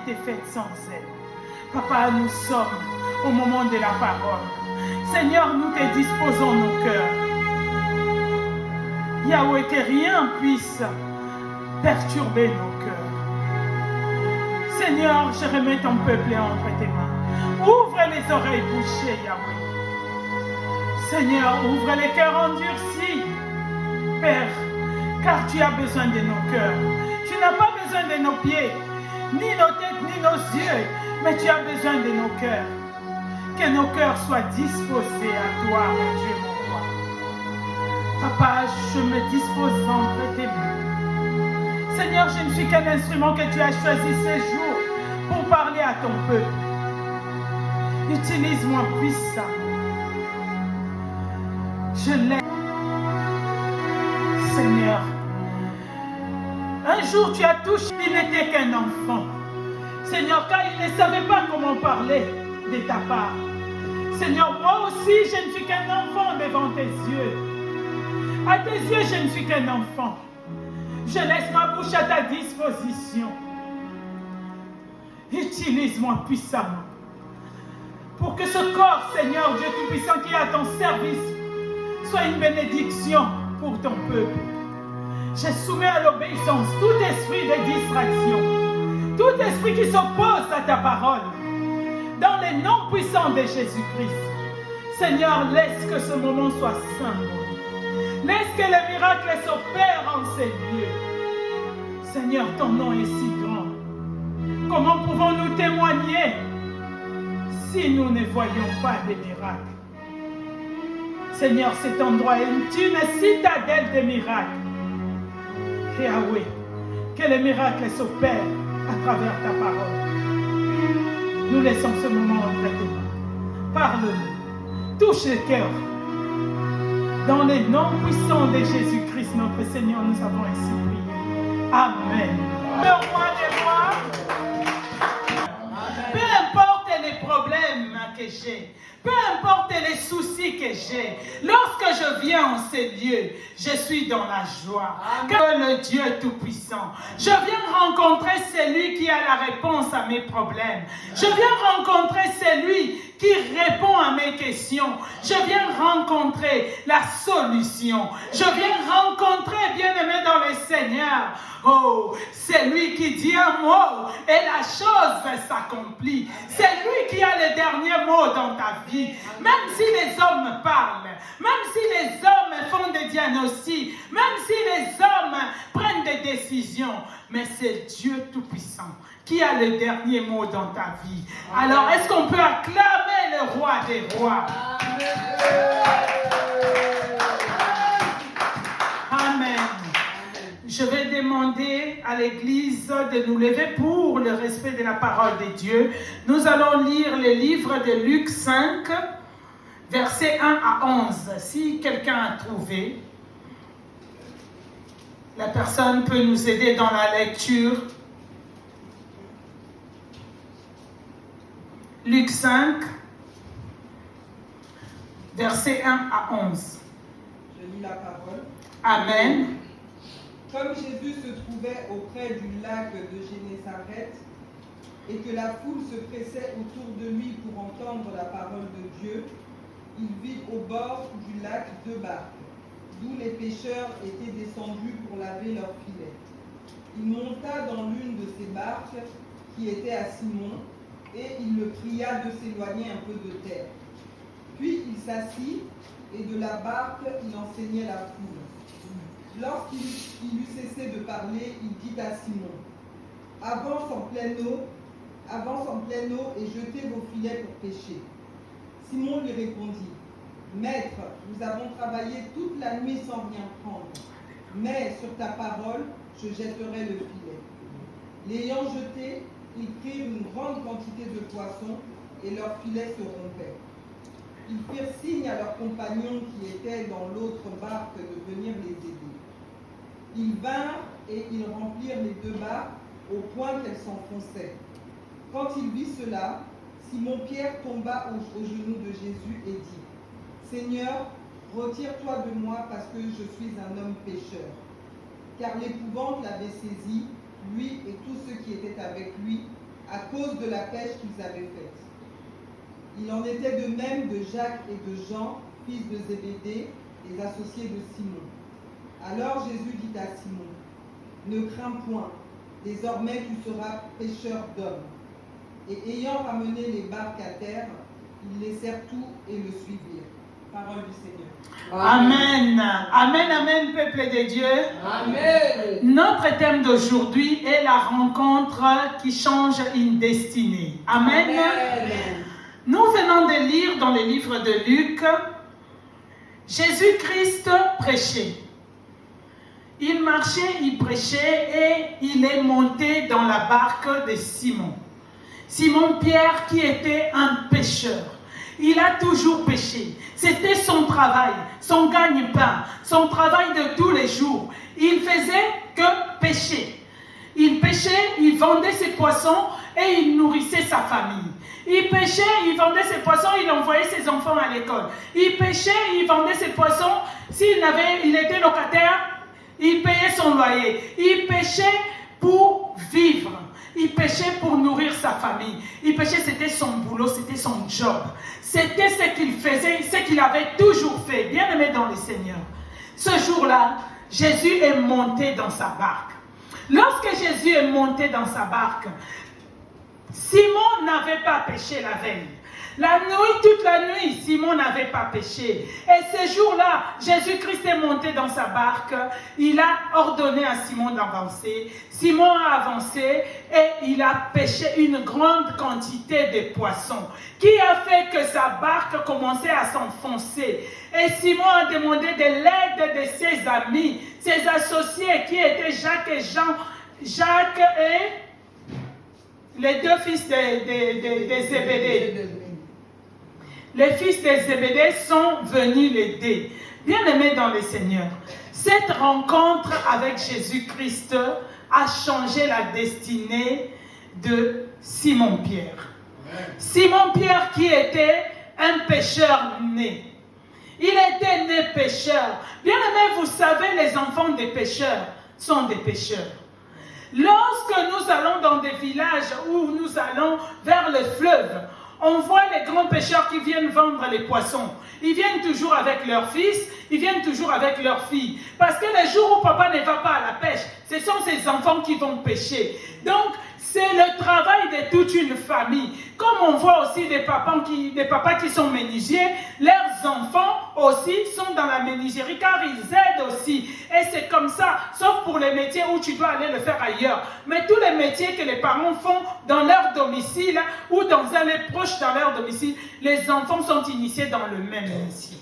été faite sans elle. Papa, nous sommes au moment de la parole. Seigneur, nous te disposons nos cœurs. Yahweh, que rien puisse perturber nos cœurs. Seigneur, je remets ton peuple entre tes mains. Ouvre les oreilles bouchées, Yahweh. Seigneur, ouvre les cœurs endurcis, Père, car tu as besoin de nos cœurs. Tu n'as pas besoin de nos pieds, ni nos têtes, ni nos yeux, mais tu as besoin de nos cœurs. Que nos cœurs soient disposés à toi, mon Dieu, mon roi. Papa, je me dispose entre tes mains. Seigneur, je ne suis qu'un instrument que tu as choisi ces jours pour parler à ton peuple. Utilise-moi puissamment. Je l'aime. Seigneur, un jour tu as touché, il n'était qu'un enfant. Seigneur, car il ne savait pas comment parler de ta part. Seigneur, moi aussi, je ne suis qu'un enfant devant tes yeux. À tes yeux, je ne suis qu'un enfant. Je laisse ma bouche à ta disposition. Utilise-moi puissamment pour que ce corps, Seigneur Dieu Tout-Puissant, qui est à ton service, soit une bénédiction pour ton peuple. Je soumets à l'obéissance tout esprit de distraction, tout esprit qui s'oppose à ta parole, dans les noms puissants de Jésus-Christ. Seigneur, laisse que ce moment soit saint. Laisse que les miracles s'opèrent en ces lieux. Seigneur, ton nom est si grand. Comment pouvons-nous témoigner si nous ne voyons pas des miracles? Seigneur, cet endroit est une citadelle de miracles. Yahweh, que les miracles s'opèrent à travers ta parole. Nous laissons ce moment entre tes mains. Parle-nous. Touche le cœur. Dans les noms puissants de Jésus-Christ, notre Seigneur, nous avons ainsi prié. Amen. Le roi des rois, peu importe les problèmes que j'ai, peu importe les soucis que j'ai, lorsque je viens en ces lieux, je suis dans la joie. Que le Dieu Tout-Puissant, je viens rencontrer celui qui a la réponse à mes problèmes. Je viens rencontrer celui qui répond à mes questions. Je viens rencontrer la solution. Je viens rencontrer, bien-aimé dans le Seigneur, oh, c'est lui qui dit un mot et la chose s'accomplit. C'est lui qui a le dernier mot dans ta vie. Même si les hommes parlent, même si les hommes font des diagnostics, même si les hommes prennent des décisions, mais c'est Dieu Tout-Puissant qui a le dernier mot dans ta vie. Alors, est-ce qu'on peut acclamer le roi des rois? Amen. Je vais demander à l'Église de nous lever pour le respect de la parole de Dieu. Nous allons lire le livre de Luc 5, versets 1 à 11. Si quelqu'un a trouvé, la personne peut nous aider dans la lecture. Luc 5, versets 1 à 11. Je lis la parole. Amen. Comme Jésus se trouvait auprès du lac de Génézareth et que la foule se pressait autour de lui pour entendre la parole de Dieu, il vit au bord du lac 2 barques, d'où les pêcheurs étaient descendus pour laver leurs filets. Il monta dans l'une de ces barques qui était à Simon, et il le pria de s'éloigner un peu de terre. Puis il s'assit, et de la barque il enseignait la foule. Lorsqu'il eut cessé de parler, il dit à Simon, avance en pleine eau et jetez vos filets pour pêcher. Simon lui répondit, Maître, nous avons travaillé toute la nuit sans rien prendre, mais sur ta parole, je jetterai le filet. L'ayant jeté, ils prirent une grande quantité de poissons et leurs filets se rompaient. Ils firent signe à leurs compagnons qui étaient dans l'autre barque de venir les aider. Ils vinrent et ils remplirent les 2 barques au point qu'elles s'enfonçaient. Quand il vit cela, Simon-Pierre tomba aux genoux de Jésus et dit, Seigneur, retire-toi de moi parce que je suis un homme pécheur. Car l'épouvante l'avait saisi, lui et tous ceux qui étaient avec lui, à cause de la pêche qu'ils avaient faite. Il en était de même de Jacques et de Jean, fils de Zébédée, les associés de Simon. Alors Jésus dit à Simon, « Ne crains point, désormais tu seras pêcheur d'hommes. » Et ayant ramené les barques à terre, ils laissèrent tout et le suivirent. Parole du Seigneur. Amen. Amen, amen, peuple de Dieu. Amen. Notre thème d'aujourd'hui est la rencontre qui change une destinée. Amen. Amen. Nous venons de lire dans le livre de Luc, Jésus-Christ prêchait. Il marchait, il prêchait et il est monté dans la barque de Simon. Simon-Pierre qui était un pêcheur. Il a toujours pêché. C'était son travail, son gagne-pain, son travail de tous les jours. Il faisait que pêcher. Il pêchait, il vendait ses poissons et il nourrissait sa famille. Il pêchait, il vendait ses poissons, il envoyait ses enfants à l'école. Il pêchait, il vendait ses poissons. Il était locataire, il payait son loyer. Il pêchait pour vivre. Il pêchait pour nourrir sa famille. Il pêchait, c'était son boulot, c'était son job. C'était ce qu'il faisait, ce qu'il avait toujours fait. Bien aimé dans le Seigneur. Ce jour-là, Jésus est monté dans sa barque. Lorsque Jésus est monté dans sa barque, Simon n'avait pas pêché la veille. La nuit, toute la nuit, Simon n'avait pas pêché. Et ce jour-là, Jésus-Christ est monté dans sa barque. Il a ordonné à Simon d'avancer. Simon a avancé et il a pêché une grande quantité de poissons, qui a fait que sa barque commençait à s'enfoncer. Et Simon a demandé de l'aide de ses amis, ses associés qui étaient Jacques et Jean. Jacques et les deux fils de Zébédée. Les fils de Zébédée sont venus l'aider. Bien-aimés dans le Seigneur, cette rencontre avec Jésus-Christ a changé la destinée de Simon-Pierre. Simon-Pierre qui était un pécheur né. Il était né pécheur. Bien-aimés, vous savez, les enfants des pécheurs sont des pécheurs. Lorsque nous allons dans des villages où nous allons vers le fleuve, on voit les grands pêcheurs qui viennent vendre les poissons. Ils viennent toujours avec leurs fils, ils viennent toujours avec leurs filles. Parce que les jours où papa ne va pas à la pêche, ce sont ses enfants qui vont pêcher. Donc, c'est le travail de toute une famille. Comme on voit aussi des papas qui sont menuisiers, leurs enfants aussi sont dans la menuiserie car ils aident aussi. Et c'est comme ça, sauf pour les métiers où tu dois aller le faire ailleurs. Mais tous les métiers que les parents font dans leur domicile ou dans un lieu proche dans leur domicile, les enfants sont initiés dans le même métier.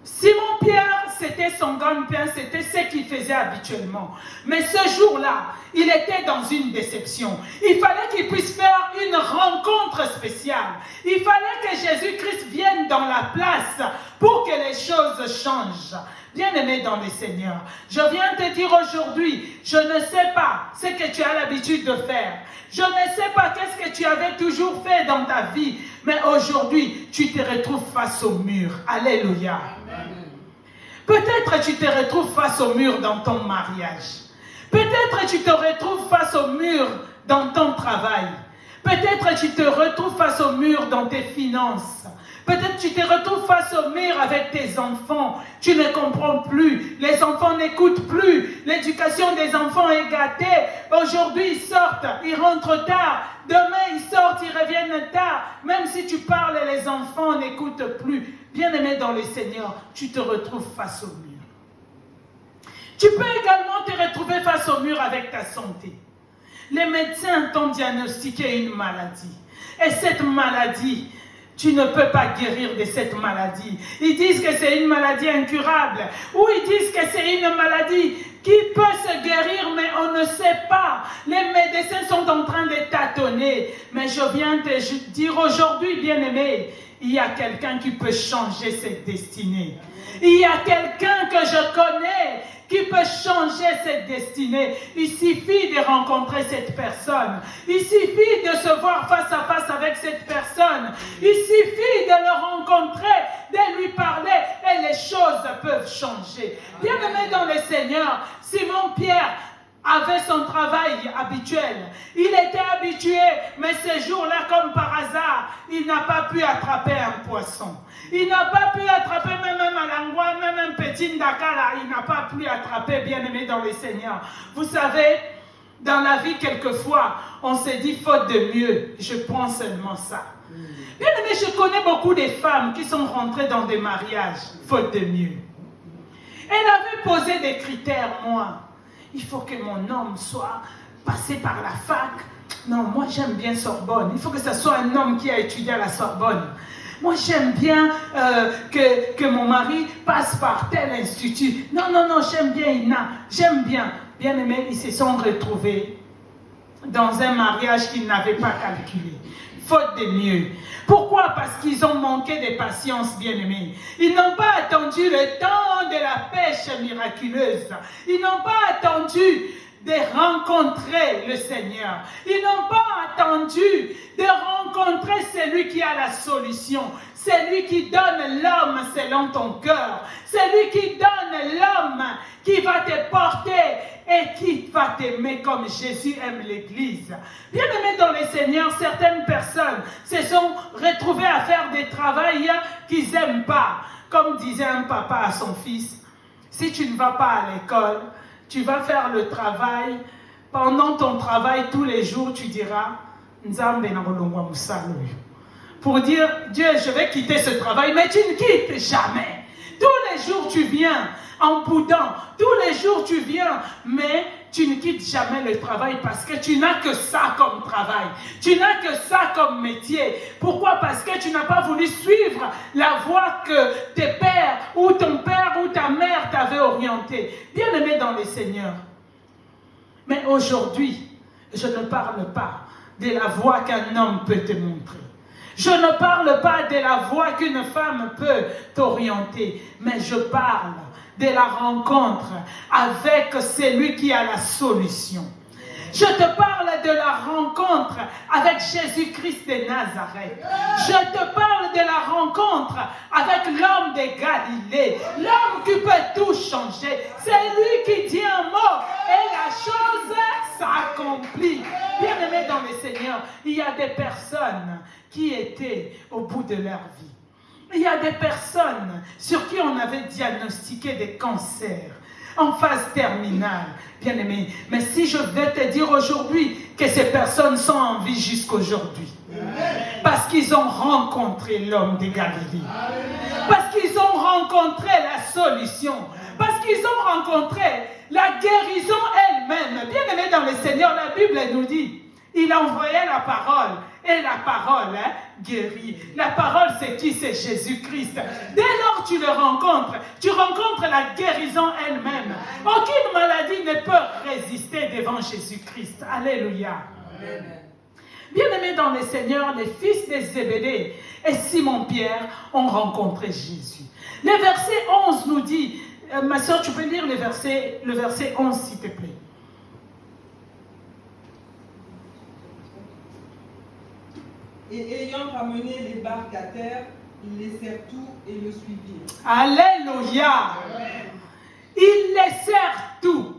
Simon-Pierre, c'était son gagne-pain, c'était ce qu'il faisait habituellement. Mais ce jour-là, il était dans une déception. Il fallait qu'il puisse faire une rencontre spéciale. Il fallait que Jésus-Christ vienne dans la place pour que les choses changent. Bien-aimé dans le Seigneur, je viens te dire aujourd'hui, je ne sais pas ce que tu as l'habitude de faire. Je ne sais pas qu'est-ce que tu avais toujours fait dans ta vie. Mais aujourd'hui, tu te retrouves face au mur. Alléluia. Peut-être tu te retrouves face au mur dans ton mariage. Peut-être tu te retrouves face au mur dans ton travail. Peut-être tu te retrouves face au mur dans tes finances. Peut-être tu te retrouves face au mur avec tes enfants. Tu ne comprends plus. Les enfants n'écoutent plus. L'éducation des enfants est gâtée. Aujourd'hui, ils sortent, ils rentrent tard. Demain, ils sortent, ils reviennent tard. Même si tu parles, les enfants n'écoutent plus. Bien-aimé dans le Seigneur, tu te retrouves face au mur. Tu peux également te retrouver face au mur avec ta santé. Les médecins t'ont diagnostiqué une maladie. Et cette maladie, tu ne peux pas guérir de cette maladie. Ils disent que c'est une maladie incurable. Ou ils disent que c'est une maladie qui peut se guérir, mais on ne sait pas. Les médecins sont en train de tâtonner. Mais je viens te dire aujourd'hui, bien-aimé, il y a quelqu'un qui peut changer cette destinée. Il y a quelqu'un que je connais qui peut changer cette destinée. Il suffit de rencontrer cette personne. Il suffit de se voir face à face avec cette personne. Il suffit de le rencontrer, de lui parler et les choses peuvent changer. Bien-aimé dans le Seigneur, Simon-Pierre avait son travail habituel. Il était habitué, mais ce jour-là, comme par hasard, il n'a pas pu attraper un poisson. Il n'a pas pu attraper même un malangouin, même un petit ndakala. Il n'a pas pu attraper, bien-aimé dans le Seigneur. Vous savez, dans la vie, quelquefois, on se dit faute de mieux. Je prends seulement ça. Bien-aimé, je connais beaucoup de femmes qui sont rentrées dans des mariages faute de mieux. Elle avait posé des critères, moi. Il faut que mon homme soit passé par la fac. Non, moi j'aime bien Sorbonne. Il faut que ce soit un homme qui a étudié à la Sorbonne. Moi j'aime bien que mon mari passe par tel institut. Non, j'aime bien Ina. J'aime bien. Bien aimé, ils se sont retrouvés dans un mariage qu'ils n'avaient pas calculé. Faute de mieux. Pourquoi? Parce qu'ils ont manqué de patience, bien-aimés. Ils n'ont pas attendu le temps de la pêche miraculeuse. Ils n'ont pas attendu de rencontrer le Seigneur. Ils n'ont pas attendu de rencontrer celui qui a la solution. Celui qui donne l'homme selon ton cœur. Celui qui donne l'homme qui va te porter et qui va t'aimer comme Jésus aime l'Église. Bien-aimés dans le Seigneur, certaines personnes se sont retrouvées à faire des travails qu'ils n'aiment pas. Comme disait un papa à son fils, si tu ne vas pas à l'école, tu vas faire le travail. Pendant ton travail, tous les jours, tu diras, Nzambe na rolongwa musalo. Pour dire, Dieu, je vais quitter ce travail, mais tu ne quittes jamais. Tous les jours, tu viens en boudant. Tous les jours, tu viens, mais tu ne quittes jamais le travail parce que tu n'as que ça comme travail. Tu n'as que ça comme métier. Pourquoi? Parce que tu n'as pas voulu suivre la voie que tes pères ou ton père ou ta mère t'avaient orienté. Bien aimé dans le Seigneur. Mais aujourd'hui, je ne parle pas de la voie qu'un homme peut te montrer. Je ne parle pas de la voie qu'une femme peut t'orienter, mais je parle de la rencontre avec celui qui a la solution. Je te parle de la rencontre avec Jésus-Christ de Nazareth. Je te parle de la rencontre avec l'homme de Galilée. L'homme qui peut tout changer. C'est lui qui dit un mot et la chose s'accomplit. Bien-aimés dans le Seigneur, il y a des personnes qui étaient au bout de leur vie. Il y a des personnes sur qui on avait diagnostiqué des cancers en phase terminale, bien-aimé. Mais si je vais te dire aujourd'hui que ces personnes sont en vie jusqu'aujourd'hui, parce qu'ils ont rencontré l'homme de Galilée, parce qu'ils ont rencontré la solution, parce qu'ils ont rencontré la guérison elle-même. Bien-aimé dans le Seigneur, la Bible nous dit, il envoyait la parole. Et la parole guérit. La parole, c'est qui? C'est Jésus-Christ. Dès lors que tu le rencontres, tu rencontres la guérison elle-même. Aucune maladie ne peut résister devant Jésus-Christ. Alléluia. Bien-aimés dans le Seigneur, les fils de Zébédée et Simon-Pierre ont rencontré Jésus. Le verset 11 nous dit, ma soeur, tu peux lire le verset 11 s'il te plaît. Et ayant ramené les barques à terre, ils laissèrent tout et le suivirent. Alléluia. Ils laissèrent tout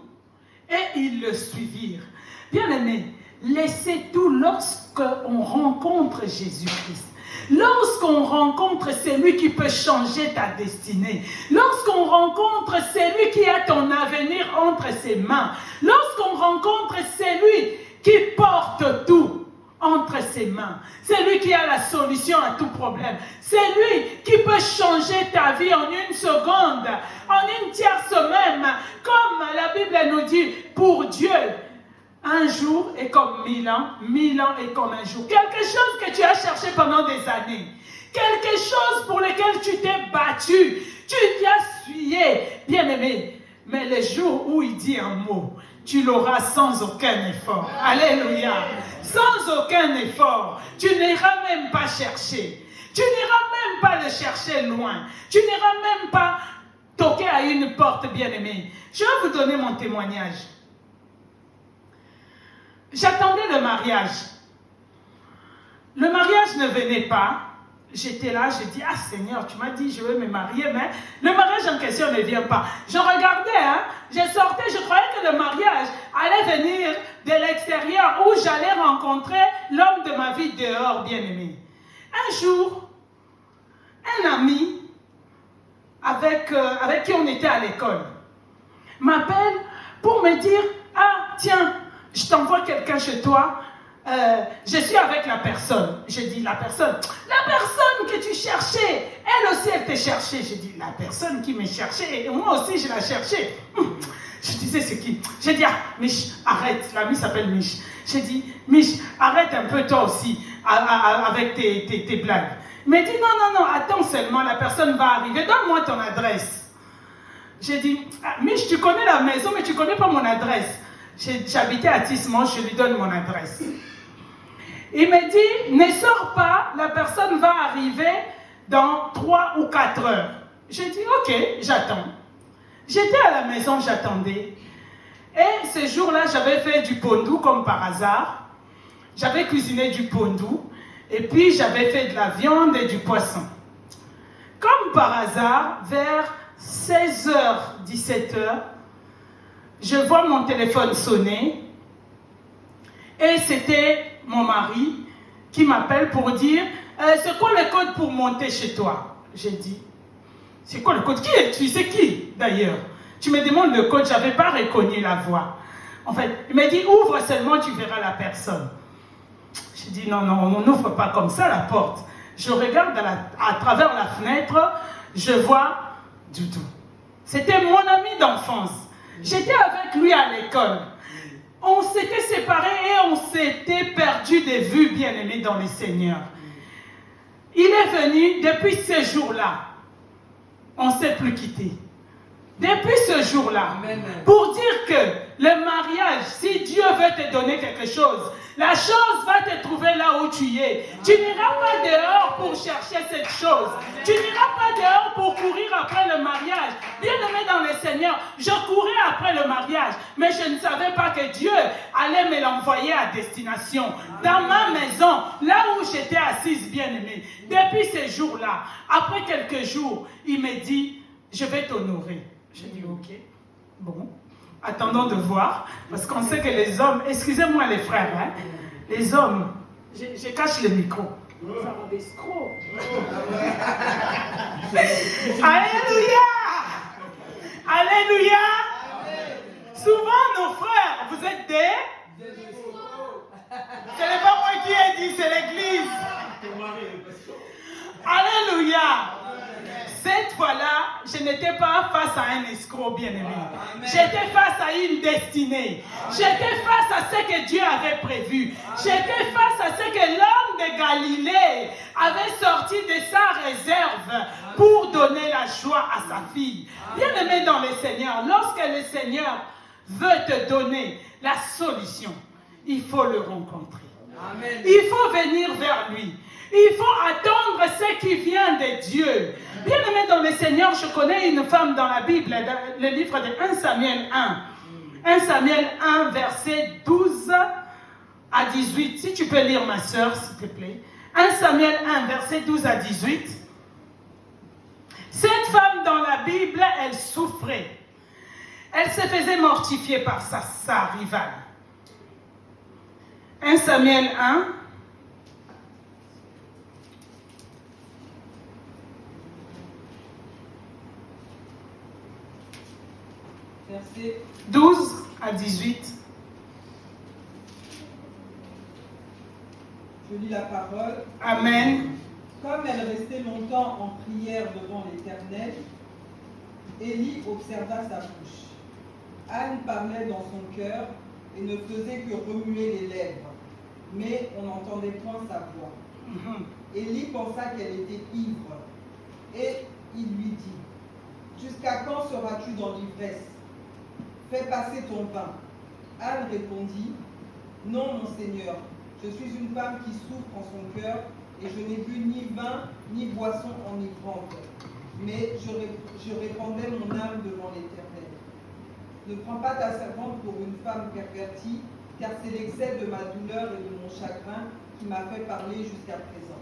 et ils le suivirent. Bien-aimés, laissez tout lorsqu'on rencontre Jésus-Christ. Lorsqu'on rencontre celui qui peut changer ta destinée. Lorsqu'on rencontre celui qui a ton avenir entre ses mains. Lorsqu'on rencontre celui qui porte tout entre ses mains. C'est lui qui a la solution à tout problème. C'est lui qui peut changer ta vie en une seconde, en une tierce même. Comme la Bible nous dit, pour Dieu, un jour est comme 1000 ans est comme un jour. Quelque chose que tu as cherché pendant des années. Quelque chose pour lequel tu t'es battu. Tu t'y as essuyé, bien-aimé. Mais le jour où il dit un mot, tu l'auras sans aucun effort. Alléluia. Sans aucun effort. Tu n'iras même pas chercher. Tu n'iras même pas le chercher loin. Tu n'iras même pas toquer à une porte, bien-aimée. Je vais vous donner mon témoignage. J'attendais le mariage. Le mariage ne venait pas. J'étais là, j'ai dit, ah Seigneur, tu m'as dit je veux me marier, mais le mariage en question ne vient pas. Je regardais, je sortais, je croyais que le mariage allait allais venir de l'extérieur où j'allais rencontrer l'homme de ma vie dehors, bien-aimé. Un jour, un ami avec qui on était à l'école m'appelle pour me dire « Ah, tiens, je t'envoie quelqu'un chez toi. Je suis avec la personne. » J'ai dit « La personne que tu cherchais, elle aussi elle t'a cherché. » J'ai dit « La personne qui me cherchait, et moi aussi je la cherchais. » Je disais c'est qui? J'ai dit « Ah, Mich, arrête. » L'ami s'appelle Mich. J'ai dit « Mich, arrête un peu toi aussi avec tes blagues. » Il m'a dit « Non, attends seulement, la personne va arriver. Donne-moi ton adresse. » J'ai dit « Mich, tu connais la maison, mais tu ne connais pas mon adresse. » J'habitais à Tismont, je lui donne mon adresse. Il me dit, ne sors pas, la personne va arriver dans 3 ou 4 heures. J'ai dit, ok, j'attends. J'étais à la maison, j'attendais. Et ce jour-là, j'avais fait du pondou comme par hasard. J'avais cuisiné du pondou. Et puis, j'avais fait de la viande et du poisson. Comme par hasard, vers 16h, 17h, je vois mon téléphone sonner. Et c'était mon mari qui m'appelle pour dire c'est quoi le code pour monter chez toi? J'ai dit c'est quoi le code? Qui es-tu? C'est qui d'ailleurs? Tu me demandes le code, je n'avais pas reconnu la voix. En fait, il m'a dit ouvre seulement, tu verras la personne. J'ai dit non, on n'ouvre pas comme ça la porte. Je regarde à travers la fenêtre, je vois Doudou. C'était mon ami d'enfance. J'étais avec lui à l'école. On s'était séparés et on s'était perdu de vue, bien-aimés dans le Seigneur. Il est venu depuis ce jour-là. On ne s'est plus quitté. Depuis ce jour-là, pour dire que le mariage, si Dieu veut te donner quelque chose, la chose va te trouver là où tu es. Tu n'iras pas dehors pour chercher cette chose. Tu n'iras pas dehors pour courir après le mariage. Bien-aimé dans le Seigneur, je courais après le mariage, mais je ne savais pas que Dieu allait me l'envoyer à destination. Dans ma maison, là où j'étais assise, bien-aimé. Depuis ce jour-là, après quelques jours, il me dit, je vais t'honorer. J'ai dit, ok, bon, attendons de voir, parce qu'on sait que les hommes, excusez-moi les frères, hein, les hommes, je cache le micro. Ça va des escrocs. Alléluia! Alléluia! Souvent, nos frères, vous êtes des... Ce n'est pas moi qui ai dit, c'est l'église. Alléluia! Cette fois-là, je n'étais pas face à un escroc bien-aimé. J'étais face à une destinée. J'étais face à ce que Dieu avait prévu. J'étais face à ce que l'homme de Galilée avait sorti de sa réserve pour donner la joie à sa fille. Bien-aimé dans le Seigneur, lorsque le Seigneur veut te donner la solution, il faut le rencontrer. Amen. Il faut venir vers lui. Il faut attendre ce qui vient de Dieu. Bien-aimé dans le Seigneur, je connais une femme dans la Bible, dans le livre de 1 Samuel 1. 1 Samuel 1, verset 12 à 18. Si tu peux lire, ma soeur, s'il te plaît. 1 Samuel 1, verset 12 à 18. Cette femme dans la Bible, elle souffrait. Elle se faisait mortifier par sa rivale. 1 Samuel 1. Verset 12 à 18. Je lis la parole. Amen. Comme elle restait longtemps en prière devant l'Éternel, Élie observa sa bouche. Anne parlait dans son cœur et ne faisait que remuer les lèvres, mais on n'entendait point sa voix. Élie pensa qu'elle était ivre, et il lui dit, « Jusqu'à quand seras-tu dans l'ivresse? Fais passer ton vin. » Anne répondit, « Non, mon Seigneur, je suis une femme qui souffre en son cœur, et je n'ai bu ni vin, ni boisson enivrante, mais je répandais mon âme devant l'Éternel. Ne prends pas ta servante pour une femme pervertie, car c'est l'excès de ma douleur et de mon chagrin qui m'a fait parler jusqu'à présent. »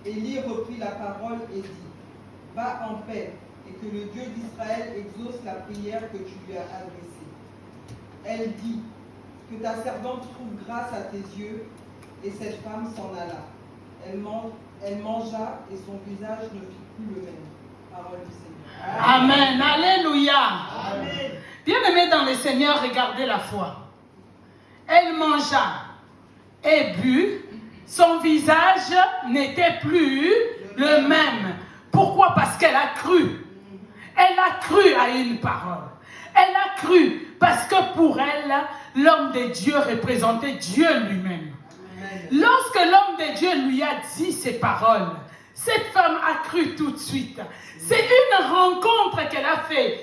Élie reprit la parole et dit, « Va en paix, et que le Dieu d'Israël exauce la prière que tu lui as adressée. » Elle dit, « que ta servante trouve grâce à tes yeux. Et cette femme s'en alla. Elle mangea et son visage ne fit plus le même. Parole du Seigneur. Amen. Alléluia. Amen. Bien-aimés dans le Seigneur, regardez la foi. Elle mangea et but. Son visage n'était plus le même. Pourquoi? Parce qu'elle a cru. Elle a cru à une parole. Elle a cru parce que pour elle, l'homme de Dieu représentait Dieu lui-même. Lorsque l'homme de Dieu lui a dit ces paroles, cette femme a cru tout de suite. C'est une rencontre qu'elle a faite.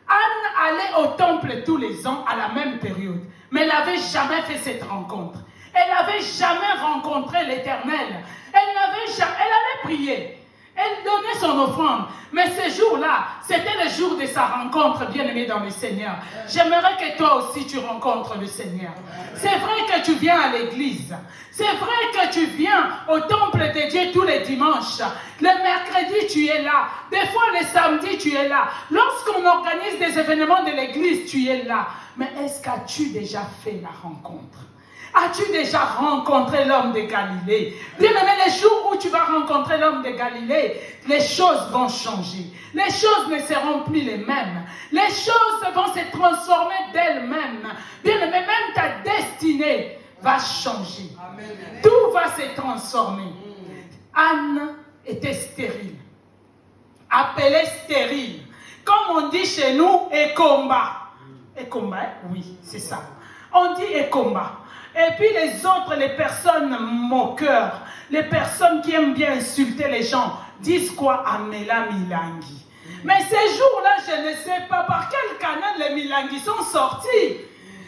Anne allait au temple tous les ans à la même période, mais elle n'avait jamais fait cette rencontre. Elle n'avait jamais rencontré l'Éternel. Elle allait prier. Elle donnait son offrande. Mais ce jour-là, c'était le jour de sa rencontre, bien-aimée dans le Seigneur. J'aimerais que toi aussi tu rencontres le Seigneur. C'est vrai que tu viens à l'église. C'est vrai que tu viens au temple de Dieu tous les dimanches. Le mercredi, tu es là. Des fois, le samedi, tu es là. Lorsqu'on organise des événements de l'église, tu es là. Mais est-ce qu'as-tu déjà fait la rencontre? As-tu déjà rencontré l'homme de Galilée? Bien-aimé, les jours où tu vas rencontrer l'homme de Galilée, les choses vont changer. Les choses ne seront plus les mêmes. Les choses vont se transformer d'elles-mêmes. Bien-aimé, même ta destinée va changer. Amen. Tout va se transformer. Anne était stérile. Appelée stérile. Comme on dit chez nous, Ekomba. Ekomba, oui, c'est ça. On dit Ekomba. Et puis les autres, les personnes moqueurs, les personnes qui aiment bien insulter les gens, disent quoi? Amela Milangi. Mais ces jours-là, je ne sais pas par quel canal les Milangi sont sortis.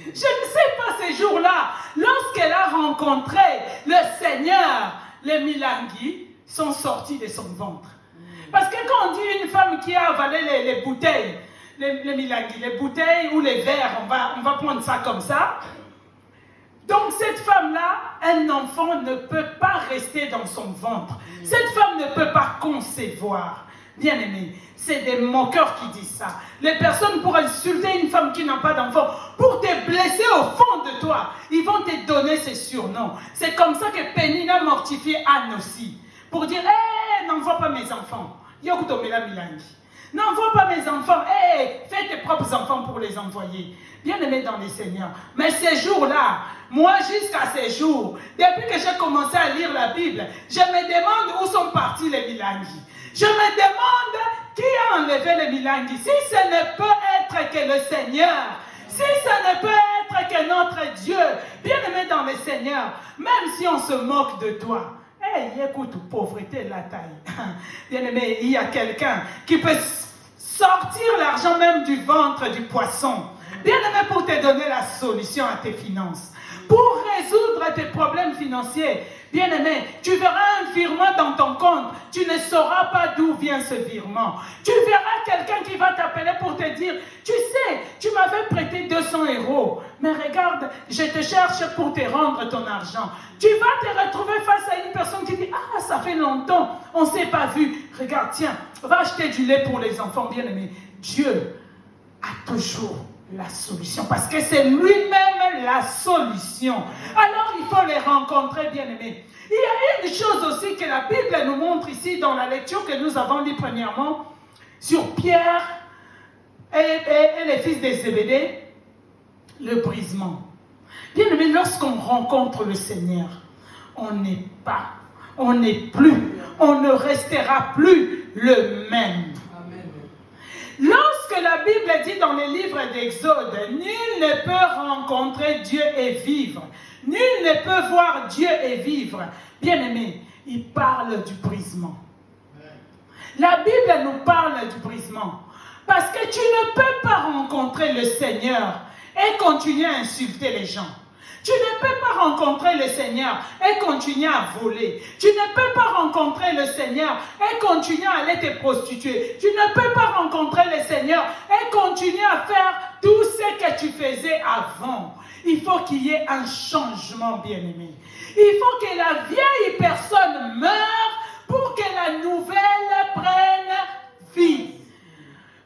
Je ne sais pas ces jours-là. Lorsqu'elle a rencontré le Seigneur, les Milangi sont sortis de son ventre. Parce que quand on dit une femme qui a avalé les bouteilles, les Milangi, les bouteilles ou les verres, on va prendre ça comme ça. Donc cette femme-là, un enfant ne peut pas rester dans son ventre. Cette femme ne peut pas concevoir. Bien aimé, c'est des moqueurs qui disent ça. Les personnes pour insulter une femme qui n'a pas d'enfant, pour te blesser au fond de toi, ils vont te donner ces surnoms. C'est comme ça que Pénina mortifiait Anne aussi. Pour dire, n'envoie pas mes enfants. Yokutomela Milangi. N'envoie pas mes enfants. Fais tes propres enfants pour les envoyer. Bien aimé dans les Seigneurs. Mais ces jours-là, moi jusqu'à ces jours, depuis que j'ai commencé à lire la Bible, je me demande où sont partis les Milangi. Je me demande qui a enlevé les Milangi. Si ce ne peut être que le Seigneur, si ce ne peut être que notre Dieu, bien aimé dans le Seigneur, même si on se moque de toi, écoute, pauvreté, la taille. Bien aimé, il y a quelqu'un qui peut sortir l'argent même du ventre du poisson. Bien aimé, pour te donner la solution à tes finances. Pour résoudre tes problèmes financiers. Bien aimé, tu verras un virement dans ton compte. Tu ne sauras pas d'où vient ce virement. Tu verras quelqu'un qui va t'appeler pour te dire, tu sais, tu m'avais prêté 200 €. Mais regarde, je te cherche pour te rendre ton argent. Tu vas te retrouver face à une personne qui dit, ça fait longtemps, on ne s'est pas vu. Regarde, tiens, va acheter du lait pour les enfants. Bien aimé, Dieu a toujours la solution, parce que c'est lui-même la solution. Alors il faut les rencontrer, bien aimés. Il y a une chose aussi que la Bible nous montre ici dans la lecture que nous avons lue premièrement sur Pierre et les fils de Zébédée, le brisement. Bien aimé, lorsqu'on rencontre le Seigneur, on n'est plus, on ne restera plus le même. Lorsque la Bible dit dans les livres d'Exode, nul ne peut rencontrer Dieu et vivre. Nul ne peut voir Dieu et vivre. Bien aimé, il parle du brisement. La Bible nous parle du brisement. Parce que tu ne peux pas rencontrer le Seigneur et continuer à insulter les gens. Tu ne peux pas rencontrer le Seigneur et continuer à voler. Tu ne peux pas rencontrer le Seigneur et continuer à aller te prostituer. Tu ne peux pas rencontrer le Seigneur et continuer à faire tout ce que tu faisais avant. Il faut qu'il y ait un changement, bien-aimé. Il faut que la vieille personne meure pour que la nouvelle prenne vie.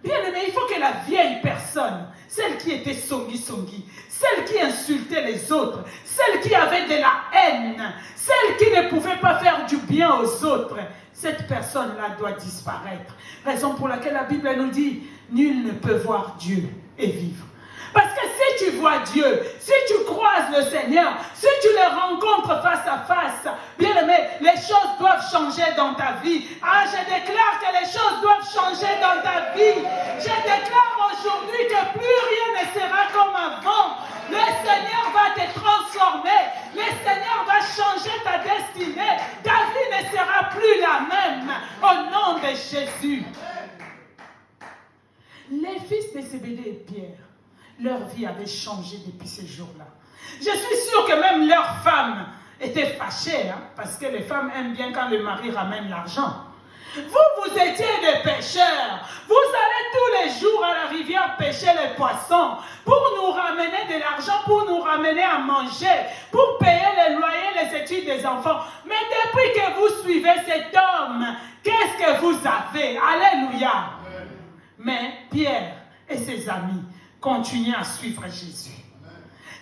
Bien-aimé, il faut que la vieille personne, celle qui était songi, celle celle qui insultait les autres, celle qui avait de la haine, celle qui ne pouvait pas faire du bien aux autres, cette personne-là doit disparaître. Raison pour laquelle la Bible nous dit, nul ne peut voir Dieu et vivre. Parce que si tu vois Dieu, si tu croises le Seigneur, si tu le rencontres face à face, bien aimé, les choses doivent changer dans ta vie. Ah, je déclare que les choses doivent changer dans ta vie. Je déclare aujourd'hui que plus rien ne sera comme avant. Le Seigneur va te transformer. Le Seigneur va changer ta destinée. Ta vie ne sera plus la même. Au nom de Jésus. Les fils de Zébédée et Pierre, leur vie avait changé depuis ces jours-là. Je suis sûre que même leurs femmes étaient fâchées, parce que les femmes aiment bien quand le mari ramène l'argent. Vous étiez des pêcheurs. Vous allez tous les jours à la rivière pêcher les poissons pour nous ramener de l'argent, pour nous ramener à manger, pour payer les loyers, les études des enfants. Mais depuis que vous suivez cet homme, qu'est-ce que vous avez? Alléluia. Mais Pierre et ses amis continuaient à suivre Jésus.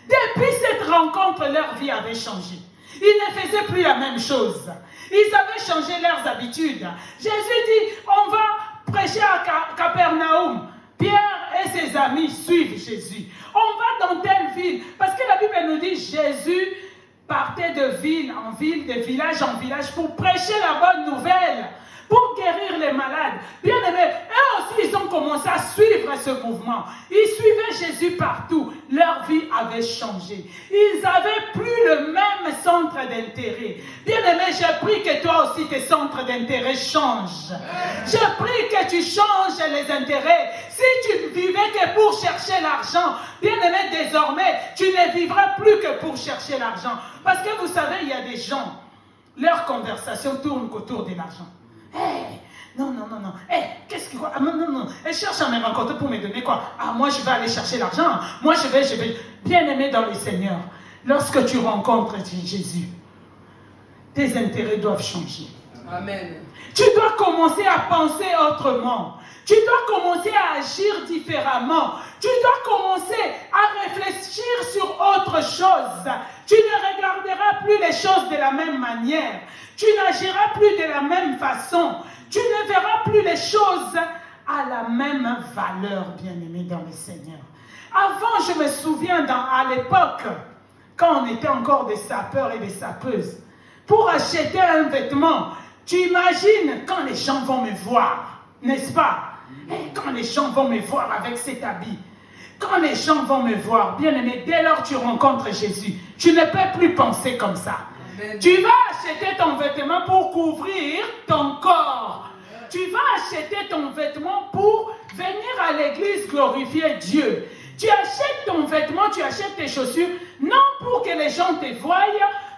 Depuis cette rencontre, leur vie avait changé. Ils ne faisaient plus la même chose. Ils avaient changé leurs habitudes. Jésus dit, on va prêcher à Capernaum. Pierre et ses amis suivent Jésus. On va dans telle ville. Parce que la Bible nous dit, Jésus partait de ville en ville, de village en village pour prêcher la bonne nouvelle, pour guérir les malades. Bien aimés, eux aussi, ils ont commencé à suivre ce mouvement. Ils suivaient Jésus partout. Leur vie avait changé. Ils n'avaient plus le même centre d'intérêt. Bien aimé, je prie que toi aussi, tes centres d'intérêt changent. Je prie que tu changes les intérêts. Si tu vivais que pour chercher l'argent, bien aimé, désormais, tu ne vivras plus que pour chercher l'argent. Parce que vous savez, il y a des gens, leur conversation tourne autour de l'argent. Hey, non. Hey, qu'est-ce que quoi? Ah, non. Elle cherche à me rencontrer pour me donner quoi? Ah, moi, je vais aller chercher l'argent. Moi, je vais. Bien aimé dans le Seigneur, lorsque tu rencontres Jésus, tes intérêts doivent changer. Amen. Tu dois commencer à penser autrement. Tu dois commencer à agir différemment. Tu dois commencer à réfléchir sur autre chose. Tu ne regarderas plus les choses de la même manière. Tu n'agiras plus de la même façon. Tu ne verras plus les choses à la même valeur, bien-aimé dans le Seigneur. Avant, je me souviens à l'époque, quand on était encore des sapeurs et des sapeuses, pour acheter un vêtement, tu imagines quand les gens vont me voir, n'est-ce pas? Et quand les gens vont me voir avec cet habit, quand les gens vont me voir, bien-aimé, dès lors que tu rencontres Jésus, tu ne peux plus penser comme ça. Amen. Tu vas acheter ton vêtement pour couvrir ton corps. Tu vas acheter ton vêtement pour venir à l'église glorifier Dieu. Tu achètes ton vêtement, tu achètes tes chaussures, non pour que les gens te voient,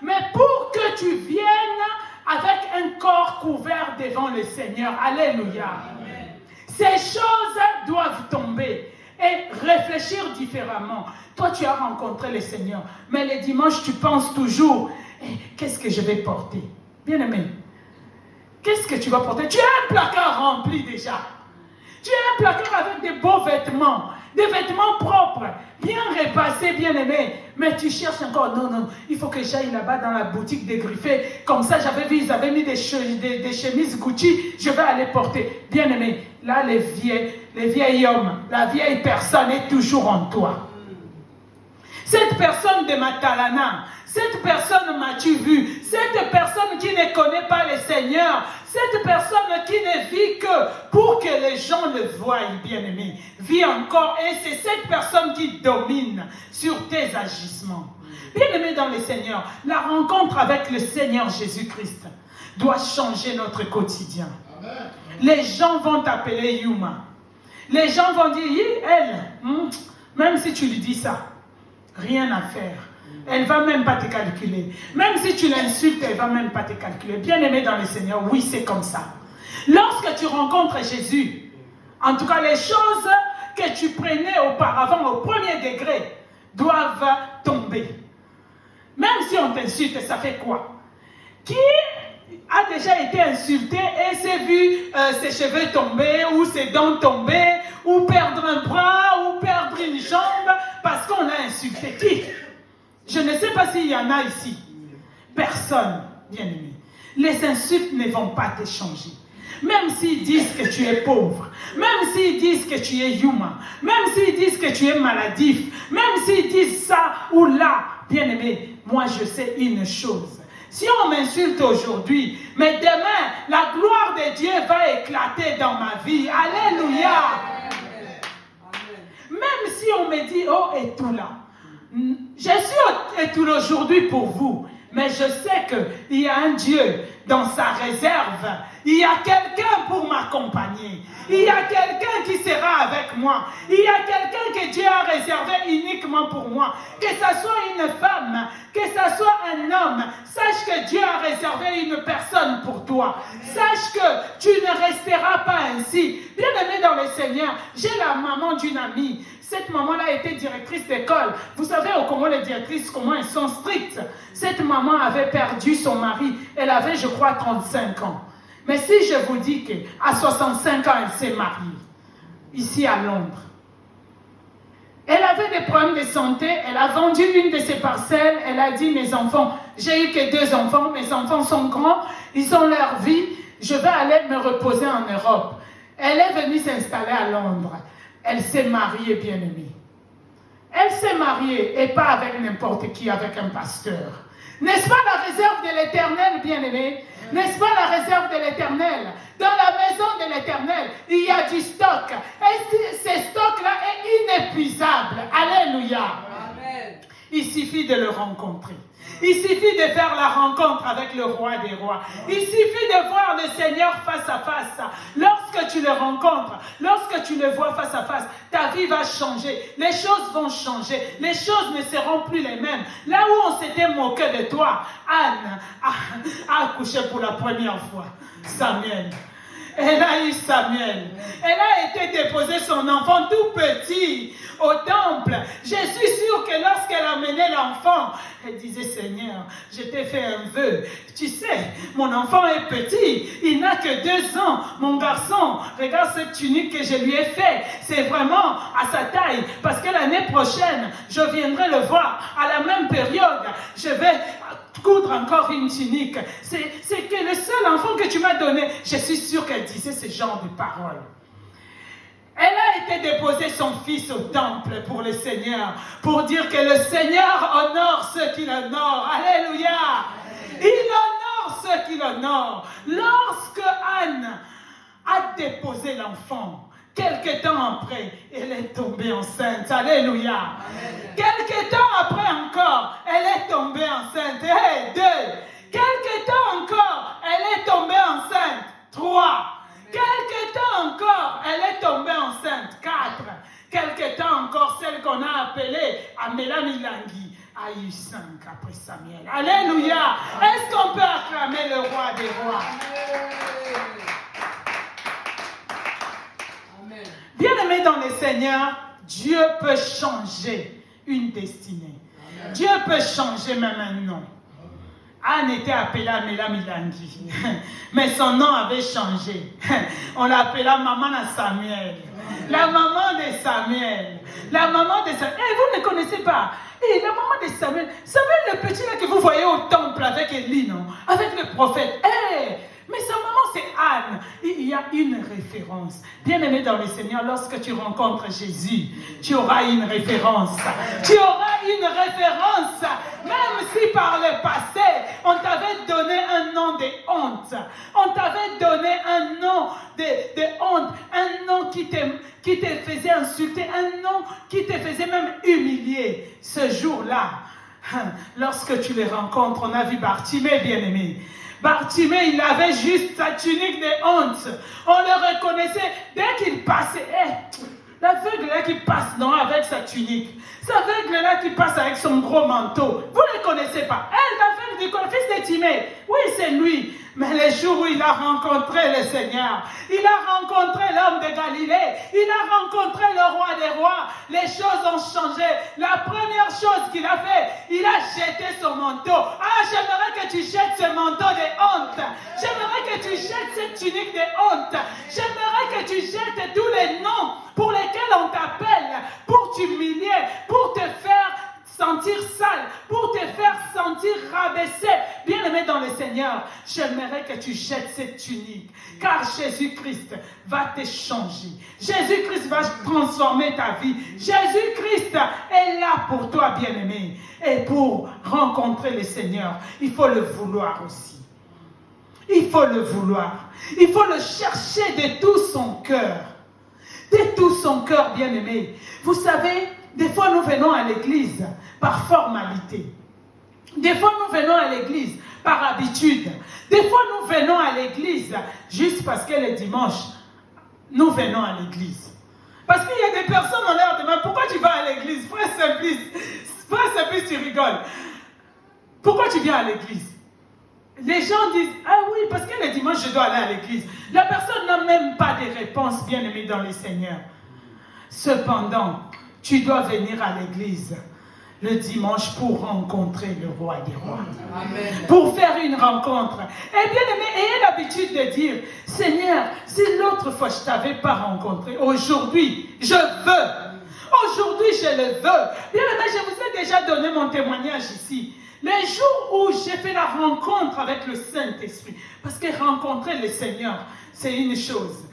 mais pour que tu viennes avec un corps couvert devant le Seigneur. Alléluia. Amen. Ces choses doivent tomber et réfléchir différemment. Toi, tu as rencontré le Seigneur, mais les dimanches, tu penses toujours, qu'est-ce que je vais porter? Bien-aimé, qu'est-ce que tu vas porter? Tu as un placard rempli déjà. Tu as un placard avec des beaux vêtements, des vêtements propres, bien repassés, bien-aimés. Mais tu cherches encore, non, il faut que j'aille là-bas dans la boutique des griffés. Comme ça, j'avais vu, ils avaient mis des chemises Gucci, je vais aller porter. Bien-aimé, là, les vieils hommes, la vieille personne est toujours en toi. Cette personne de Matalana, cette personne m'as-tu vu? Cette personne qui ne connaît pas le Seigneur, cette personne qui ne vit que pour que les gens le voient, bien-aimé, vit encore et c'est cette personne qui domine sur tes agissements. Bien-aimé dans le Seigneur, la rencontre avec le Seigneur Jésus-Christ doit changer notre quotidien. Amen. Les gens vont t'appeler Yuma. Les gens vont dire, elle, même si tu lui dis ça, rien à faire. Elle ne va même pas te calculer. Même si tu l'insultes, elle ne va même pas te calculer. Bien-aimé dans le Seigneur, oui, c'est comme ça. Lorsque tu rencontres Jésus, en tout cas, les choses que tu prenais auparavant au premier degré doivent tomber. Même si on t'insulte, ça fait quoi? Qui a déjà été insulté et s'est vu ses cheveux tomber ou ses dents tomber ou perdre un bras ou perdre une jambe parce qu'on l'a insulté? insulté? Qui? Je ne sais pas s'il y en a ici. Personne, bien-aimé. Les insultes ne vont pas te changer. Même s'ils disent que tu es pauvre, même s'ils disent que tu es humain, même s'ils disent que tu es maladif, même s'ils disent ça ou là, bien-aimé, moi je sais une chose. Si on m'insulte aujourd'hui, mais demain, la gloire de Dieu va éclater dans ma vie. Alléluia. Même si on me dit, oh, Etoula, je suis Etoula aujourd'hui pour vous, mais je sais qu'il y a un Dieu dans sa réserve. Il y a quelqu'un pour m'accompagner. Il y a quelqu'un qui sera avec moi. Il y a quelqu'un que Dieu a réservé uniquement pour moi. Que ce soit une femme, que ce soit un homme, sache que Dieu a réservé une personne pour toi. Sache que tu ne resteras pas ainsi. Bien-aimé dans le Seigneur, j'ai la maman d'une amie. Cette maman-là était directrice d'école. Vous savez au Congo, les directrices, comment elles sont strictes. Cette maman avait perdu son mari. Elle avait, je crois, 35 ans. Mais si je vous dis qu'à 65 ans, elle s'est mariée, ici à Londres. Elle avait des problèmes de santé, elle a vendu une de ses parcelles, elle a dit, mes enfants, j'ai eu que 2 enfants, mes enfants sont grands, ils ont leur vie, je vais aller me reposer en Europe. Elle est venue s'installer à Londres. Elle s'est mariée, bien-aimée. Elle s'est mariée, et pas avec n'importe qui, avec un pasteur. N'est-ce pas la réserve de l'Éternel, bien-aimé? N'est-ce pas la réserve de l'Éternel? Dans la maison de l'Éternel, il y a du stock. Et ce stock-là est inépuisable. Alléluia. Amen. Il suffit de le rencontrer. Il suffit de faire la rencontre avec le roi des rois. Il suffit de voir le Seigneur face à face. Lorsque tu le rencontres, lorsque tu le vois face à face, ta vie va changer. Les choses vont changer. Les choses ne seront plus les mêmes. Là où on s'était moqué de toi, Anne a accouché pour la première fois. Samuel. Elle a eu Samuel. Elle a été déposer son enfant tout petit au temple. Je suis sûre que lorsqu'elle amenait l'enfant, elle disait, Seigneur, je t'ai fait un vœu. Tu sais, mon enfant est petit. Il n'a que 2 ans. Mon garçon, regarde cette tunique que je lui ai faite. C'est vraiment à sa taille. Parce que l'année prochaine, je viendrai le voir à la même période. Je vais coudre encore une tunique. C'est que le seul enfant que tu m'as donné, je suis sûre qu'elle disait ce genre de paroles. Elle a été déposer son fils au temple pour le Seigneur, pour dire que le Seigneur honore ceux qui l'honorent. Alléluia. Il honore ceux qui l'honorent. Lorsque Anne a déposé l'enfant, quelque temps après, elle est tombée enceinte. Alléluia. Quelque temps après encore, elle est tombée enceinte. 2. Quelque temps encore, elle est tombée enceinte. 3. Quelque temps encore, elle est tombée enceinte. 4. Quelque temps encore, celle qu'on a appelée Amela Milangi a eu 5 après Samuel. Alléluia. Est-ce qu'on peut acclamer le roi des rois? Bien-aimé dans le Seigneur, Dieu peut changer une destinée. Amen. Dieu peut changer même un nom. Anne était appelée Amela Milangi, mais son nom avait changé. On l'appelait maman de Samuel. La maman de Samuel. La maman de Samuel. Vous ne connaissez pas. La maman de Samuel. Samuel le petit là que vous voyez au temple avec Élie, non? Avec le prophète. Mais sa maman c'est Anne. Il y a une référence. Bien-aimé dans le Seigneur, lorsque tu rencontres Jésus, tu auras une référence. Tu auras une référence. Même si par le passé, on t'avait donné un nom de honte. On t'avait donné un nom de honte. Un nom qui te faisait insulter. Un nom qui te faisait même humilier. Ce jour-là, lorsque tu les rencontres, on a vu Bartimée, bien-aimé. Bartimée, il avait juste sa tunique de honte. On le reconnaissait dès qu'il passait. L'aveugle-là qui passe non, avec sa tunique. Cet aveugle-là qui passe avec son gros manteau. Vous ne le connaissez pas. L'aveugle du fils de Timée. Oui, c'est lui. Mais les jours où il a rencontré le Seigneur, il a rencontré l'homme de Galilée, il a rencontré le roi des rois, les choses ont changé. La première chose qu'il a fait, il a jeté son manteau. J'aimerais que tu jettes ce manteau de honte. J'aimerais que tu jettes cette tunique de honte. J'aimerais que tu jettes tous les noms pour lesquels on t'appelle, pour t'humilier, pour te faire sentir sale, pour te faire sentir rabaissé. Bien-aimé dans le Seigneur, j'aimerais que tu jettes cette tunique, car Jésus-Christ va te changer. Jésus-Christ va transformer ta vie. Jésus-Christ est là pour toi, bien-aimé. Et pour rencontrer le Seigneur, il faut le vouloir aussi. Il faut le vouloir. Il faut le chercher de tout son cœur. De tout son cœur, bien-aimé. Vous savez, des fois nous venons à l'église par formalité. Des fois nous venons à l'église par habitude. Des fois nous venons à l'église juste parce que le dimanche, nous venons à l'église. Parce qu'il y a des personnes, on leur demande, pourquoi tu vas à l'église? Frère Simplice, tu rigoles. Pourquoi tu viens à l'église? Les gens disent, ah oui, parce que le dimanche, je dois aller à l'église. La personne n'a même pas de réponse, bien-aimée dans le Seigneur. Cependant, tu dois venir à l'église le dimanche pour rencontrer le roi des rois. Amen. Pour faire une rencontre. Et bien aimé, ayez l'habitude de dire, Seigneur, si l'autre fois je ne t'avais pas rencontré, aujourd'hui, je veux. Aujourd'hui, je le veux. Bien aimé, je vous ai déjà donné mon témoignage ici. Les jours où j'ai fait la rencontre avec le Saint-Esprit, parce que rencontrer le Seigneur, c'est une chose.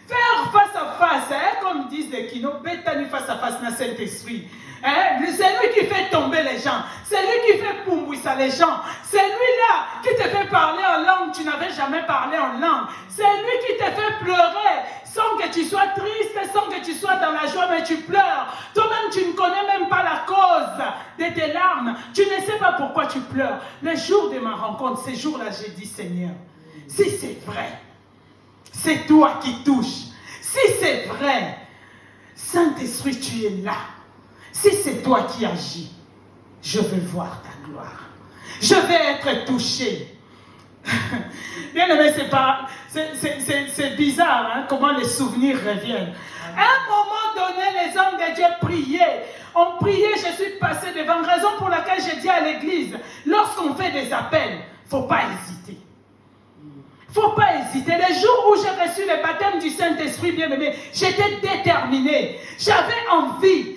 Faire face à face, comme disent les kinos, bétani face à face dans le Saint-Esprit. C'est lui qui fait tomber les gens. C'est lui qui fait poumbouissa les gens. C'est lui-là qui te fait parler en langue. Tu n'avais jamais parlé en langue. C'est lui qui te fait pleurer sans que tu sois triste, sans que tu sois dans la joie, mais tu pleures. Toi-même, tu ne connais même pas la cause de tes larmes. Tu ne sais pas pourquoi tu pleures. Le jour de ma rencontre, ces jours-là, j'ai dit, Seigneur, si c'est vrai, c'est toi qui touches. Si c'est vrai, Saint-Esprit, tu es là. Si c'est toi qui agis, je veux voir ta gloire. Je vais être touché. Bien aimé, c'est bizarre comment les souvenirs reviennent. À un moment donné, les hommes de Dieu priaient. On priait, je suis passé devant. Raison pour laquelle j'ai dit à l'église, lorsqu'on fait des appels, il ne faut pas hésiter. Il ne faut pas hésiter. Les jours où j'ai reçu le baptême du Saint-Esprit, bien-aimé, j'étais déterminé. J'avais envie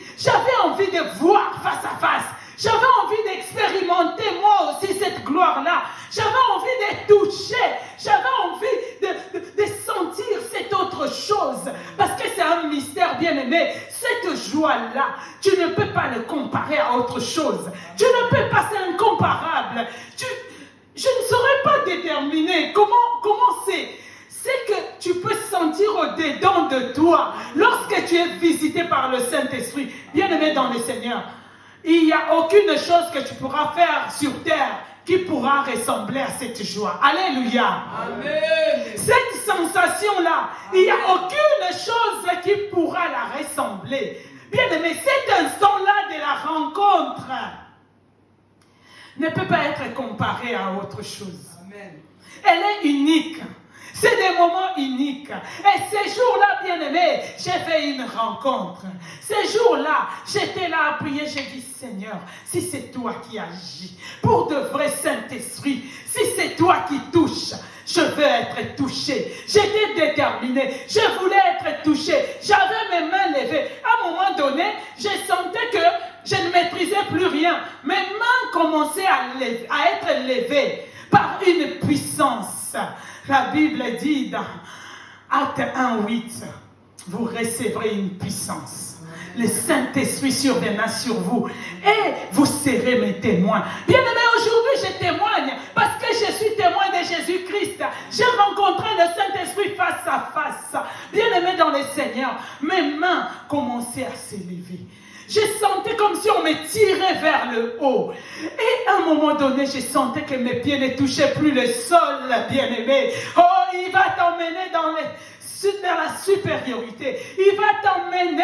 de voir face à face. J'avais envie d'expérimenter moi aussi cette gloire-là. J'avais envie de toucher. J'avais envie de sentir cette autre chose. Parce que c'est un mystère, bien-aimé. Cette joie-là, tu ne peux pas le comparer à autre chose. Tu ne peux pas, c'est incomparable. Je ne saurais pas déterminer comment c'est que tu peux sentir au-dedans de toi lorsque tu es visité par le Saint-Esprit. Bien-aimé dans le Seigneur, il n'y a aucune chose que tu pourras faire sur terre qui pourra ressembler à cette joie. Alléluia. Amen. Cette sensation-là, il n'y a aucune chose qui pourra la ressembler. Bien-aimé, cet instant-là de la rencontre ne peut pas être comparé à autre chose. Amen. Elle est unique. C'est des moments uniques. Et ces jours-là, bien-aimés, j'ai fait une rencontre. Ces jours-là, j'étais là à prier. J'ai dit, Seigneur, si c'est toi qui agis, pour de vrai Saint-Esprit, si c'est toi qui touches, je veux être touché. J'étais déterminé. Je voulais être touché. J'avais mes mains levées. À un moment donné, je sentais que je ne maîtrisais plus rien. Mes mains commençaient à être levées par une puissance. La Bible dit dans Acte 1:8, vous recevrez une puissance. Le Saint-Esprit surviendra sur vous et vous serez mes témoins. Bien-aimés, aujourd'hui je témoigne parce que je suis témoin de Jésus-Christ. J'ai rencontré le Saint-Esprit face à face. Bien-aimés dans le Seigneur, mes mains commençaient à s'élever. Je sentais comme si on me tirait vers le haut. Et à un moment donné, je sentais que mes pieds ne touchaient plus le sol, bien-aimé. Oh, il va t'emmener dans la supériorité. Il va t'emmener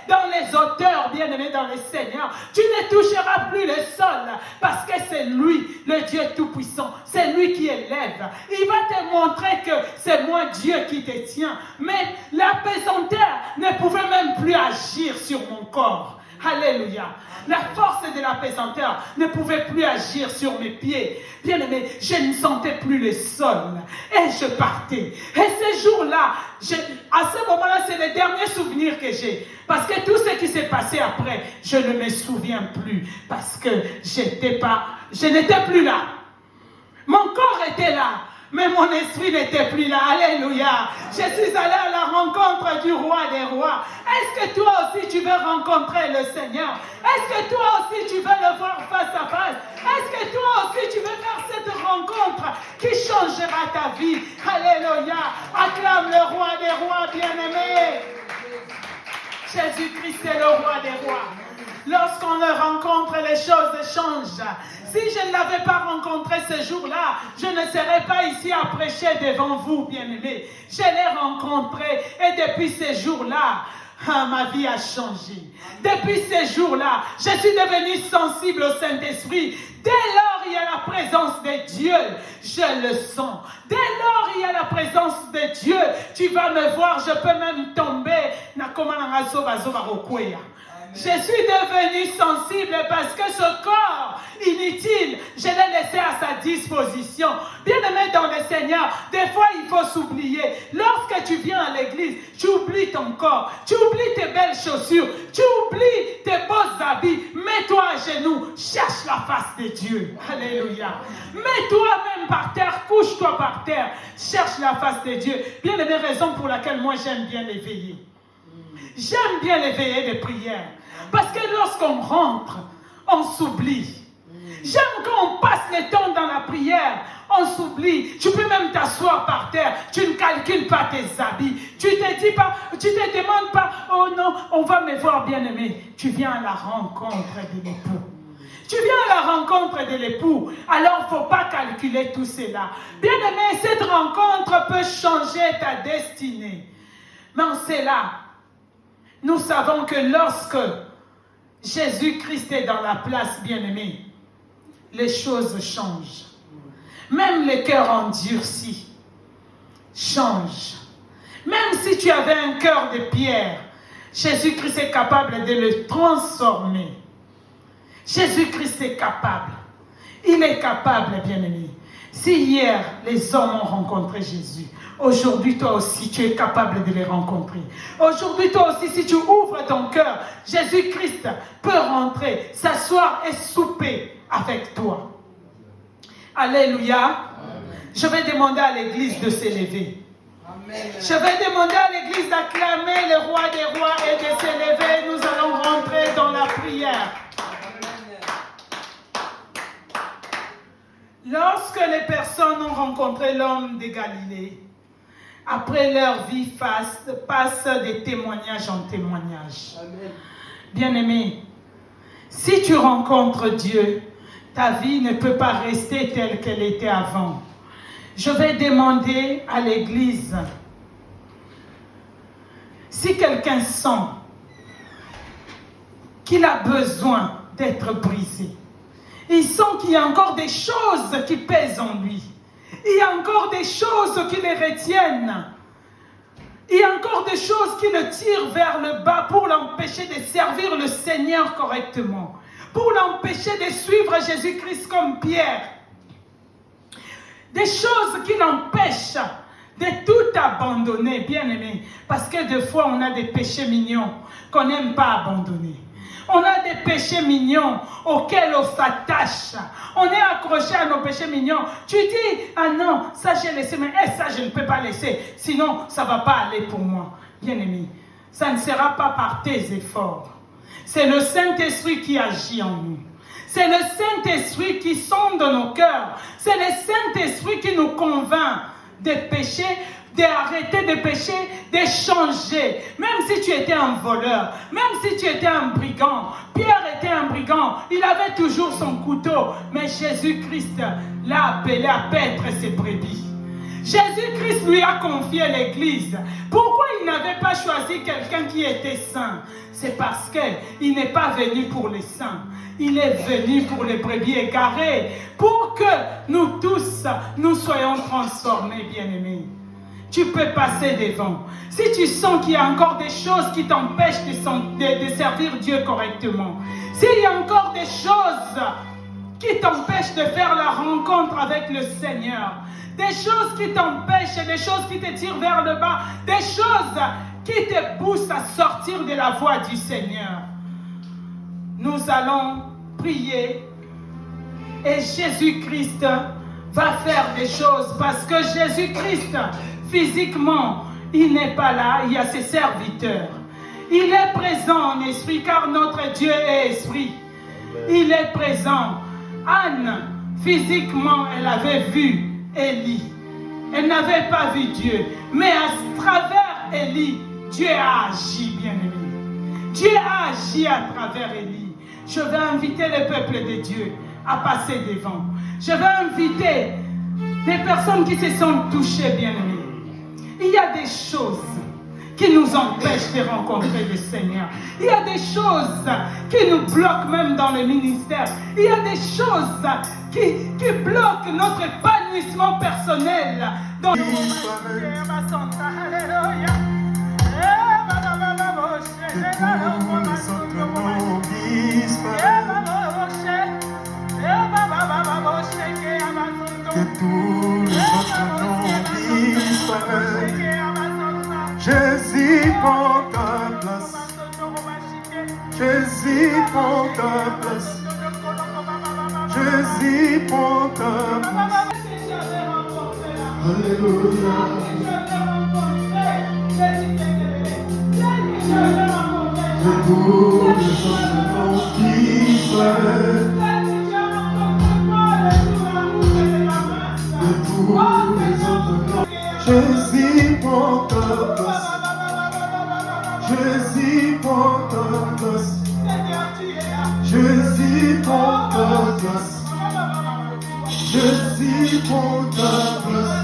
dans les hauteurs, bien-aimé dans le Seigneur. Tu ne toucheras plus le sol parce que c'est lui, le Dieu Tout-Puissant. C'est lui qui élève. Il va te montrer que c'est moi Dieu qui te tient. Mais la pesanteur ne pouvait même plus agir sur mon corps. Alléluia. La force de la pesanteur ne pouvait plus agir sur mes pieds. Bien-aimé, je ne sentais plus le sol. Et je partais. Et ces jours-là, à ce moment-là, c'est les derniers souvenirs que j'ai. Parce que tout ce qui s'est passé après, je ne me souviens plus. Parce que je n'étais plus là. Mon corps était là. Mais mon esprit n'était plus là. Alléluia. Je suis allé à la rencontre du roi des rois. Est-ce que toi aussi tu veux rencontrer le Seigneur? Est-ce que toi aussi tu veux le voir face à face? Est-ce que toi aussi tu veux faire cette rencontre qui changera ta vie? Alléluia. Acclame le roi des rois, bien-aimé. Jésus-Christ est le roi des rois. Lorsqu'on le rencontre, les choses changent. Si je ne l'avais pas rencontré ce jour-là, je ne serais pas ici à prêcher devant vous, bien-aimés. Je l'ai rencontré et depuis ce jour-là, ma vie a changé. Depuis ce jour-là, je suis devenu sensible au Saint-Esprit. Dès lors, il y a la présence de Dieu, je le sens. Dès lors, il y a la présence de Dieu, tu vas me voir, je peux même tomber. Je suis devenu sensible parce que ce corps inutile, je l'ai laissé à sa disposition. Bien-aimé dans le Seigneur, des fois il faut s'oublier. Lorsque tu viens à l'église, tu oublies ton corps, tu oublies tes belles chaussures, tu oublies tes beaux habits. Mets-toi à genoux, cherche la face de Dieu. Alléluia. Mets-toi même par terre, couche-toi par terre, cherche la face de Dieu. Bien-aimé, raison pour laquelle moi j'aime bien l'éveiller. J'aime bien l'éveiller des prières. Parce que lorsqu'on rentre, on s'oublie. J'aime quand on passe le temps dans la prière, on s'oublie. Tu peux même t'asseoir par terre, tu ne calcules pas tes habits. Tu te demandes pas, oh non, on va me voir bien-aimé. Tu viens à la rencontre de l'époux. Tu viens à la rencontre de l'époux, alors il ne faut pas calculer tout cela. Bien-aimé, cette rencontre peut changer ta destinée. Mais en cela, nous savons que lorsque Jésus-Christ est dans la place, bien-aimé, les choses changent. Même les cœurs endurcis changent. Même si tu avais un cœur de pierre, Jésus-Christ est capable de le transformer. Jésus-Christ est capable. Il est capable, bien-aimé. Si hier, les hommes ont rencontré Jésus, aujourd'hui, toi aussi, tu es capable de les rencontrer. Aujourd'hui, toi aussi, si tu ouvres ton cœur, Jésus-Christ peut rentrer, s'asseoir et souper avec toi. Alléluia. Amen. Je vais demander à l'église de s'élever. Amen. Je vais demander à l'église d'acclamer le roi des rois et de s'élever. Nous allons rentrer dans la prière. Lorsque les personnes ont rencontré l'homme de Galilée, après leur vie passe de témoignage en témoignage. Bien-aimé, si tu rencontres Dieu, ta vie ne peut pas rester telle qu'elle était avant. Je vais demander à l'église, si quelqu'un sent qu'il a besoin d'être brisé, il sent qu'il y a encore des choses qui pèsent en lui. Il y a encore des choses qui le retiennent. Il y a encore des choses qui le tirent vers le bas pour l'empêcher de servir le Seigneur correctement. Pour l'empêcher de suivre Jésus-Christ comme Pierre. Des choses qui l'empêchent de tout abandonner, bien-aimé. Parce que des fois, on a des péchés mignons qu'on n'aime pas abandonner. On a des péchés mignons auxquels on s'attache. On est accroché à nos péchés mignons. Tu dis, ah non, ça j'ai laissé, mais ça je ne peux pas laisser. Sinon, ça ne va pas aller pour moi. Bien-aimé, ça ne sera pas par tes efforts. C'est le Saint-Esprit qui agit en nous. C'est le Saint-Esprit qui sonde nos cœurs. C'est le Saint-Esprit qui nous convainc de pécher, d'arrêter de pécher, de changer. Même si tu étais un voleur, même si tu étais un brigand, Pierre était un brigand, il avait toujours son couteau, mais Jésus-Christ l'a appelé à paître ses brebis. Jésus-Christ lui a confié l'église. Pourquoi il n'avait pas choisi quelqu'un qui était saint? C'est parce qu'il n'est pas venu pour les saints. Il est venu pour les brebis égarées, pour que nous tous, nous soyons transformés, bien-aimés. tu peux passer devant. Si tu sens qu'il y a encore des choses qui t'empêchent de servir Dieu correctement, s'il y a encore des choses qui t'empêchent de faire la rencontre avec le Seigneur, des choses qui t'empêchent, des choses qui te tirent vers le bas, des choses qui te poussent à sortir de la voie du Seigneur, nous allons prier et Jésus-Christ va faire des choses parce que Jésus-Christ, physiquement, il n'est pas là, il y a ses serviteurs. Il est présent en esprit car notre Dieu est esprit. Il est présent. Anne, physiquement, elle avait vu Élie. Elle n'avait pas vu Dieu. Mais à travers Élie, Dieu a agi, bien-aimé. Dieu a agi à travers Élie. Je vais inviter le peuple de Dieu à passer devant. Je vais inviter les personnes qui se sont touchées, bien-aimés. Il y a des choses qui nous empêchent de rencontrer le Seigneur. Il y a des choses qui nous bloquent même dans le ministère. Il y a des choses qui bloquent notre épanouissement personnel. Dans Que tous les autres noms disparaissent. Jésus prend ta place. Jésus prend ta place. Jésus prend ta place. Alléluia. Que tous les autres noms disparaissent. Jésus prend ta place. Jésus prend ta place. Jésus prend ta place. Jésus prend ta place.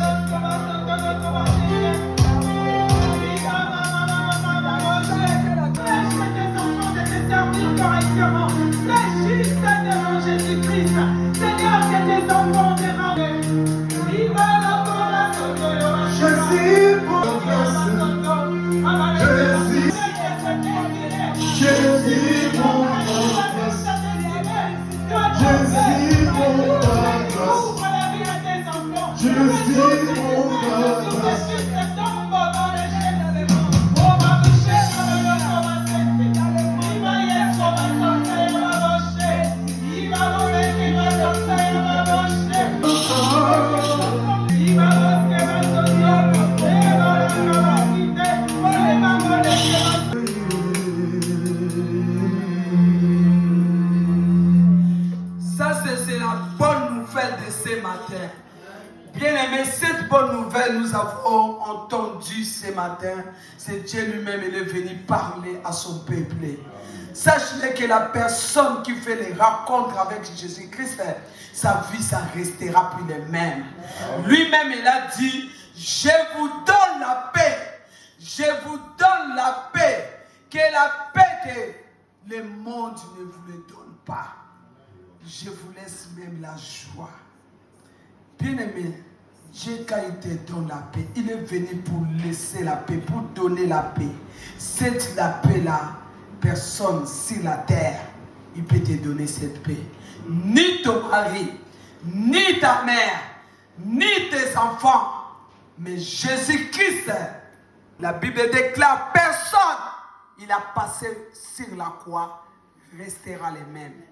Correctement, c'est juste devant Jésus-Christ. Seigneur, que tes enfants te rendent. Jésus prend ta place. Jésus prend ta place. Jésus prend ta place. Jésus prend ta place. Bien-aimés, cette bonne nouvelle, nous avons entendu ce matin, c'est Dieu lui-même, il est venu parler à son peuple. Sachez que la personne qui fait les rencontres avec Jésus-Christ, sa vie, ça restera plus la même. Lui-même, il a dit, je vous donne la paix. Je vous donne la paix. Que la paix que le monde ne vous le donne pas. Je vous laisse même la joie. Bien-aimé, Dieu, quand il te donne la paix, il est venu pour laisser la paix, pour donner la paix. Cette la paix-là, personne sur la terre, il peut te donner cette paix. Ni ton mari, ni ta mère, ni tes enfants. Mais Jésus-Christ, la Bible déclare, personne, il a passé sur la croix, restera les mêmes.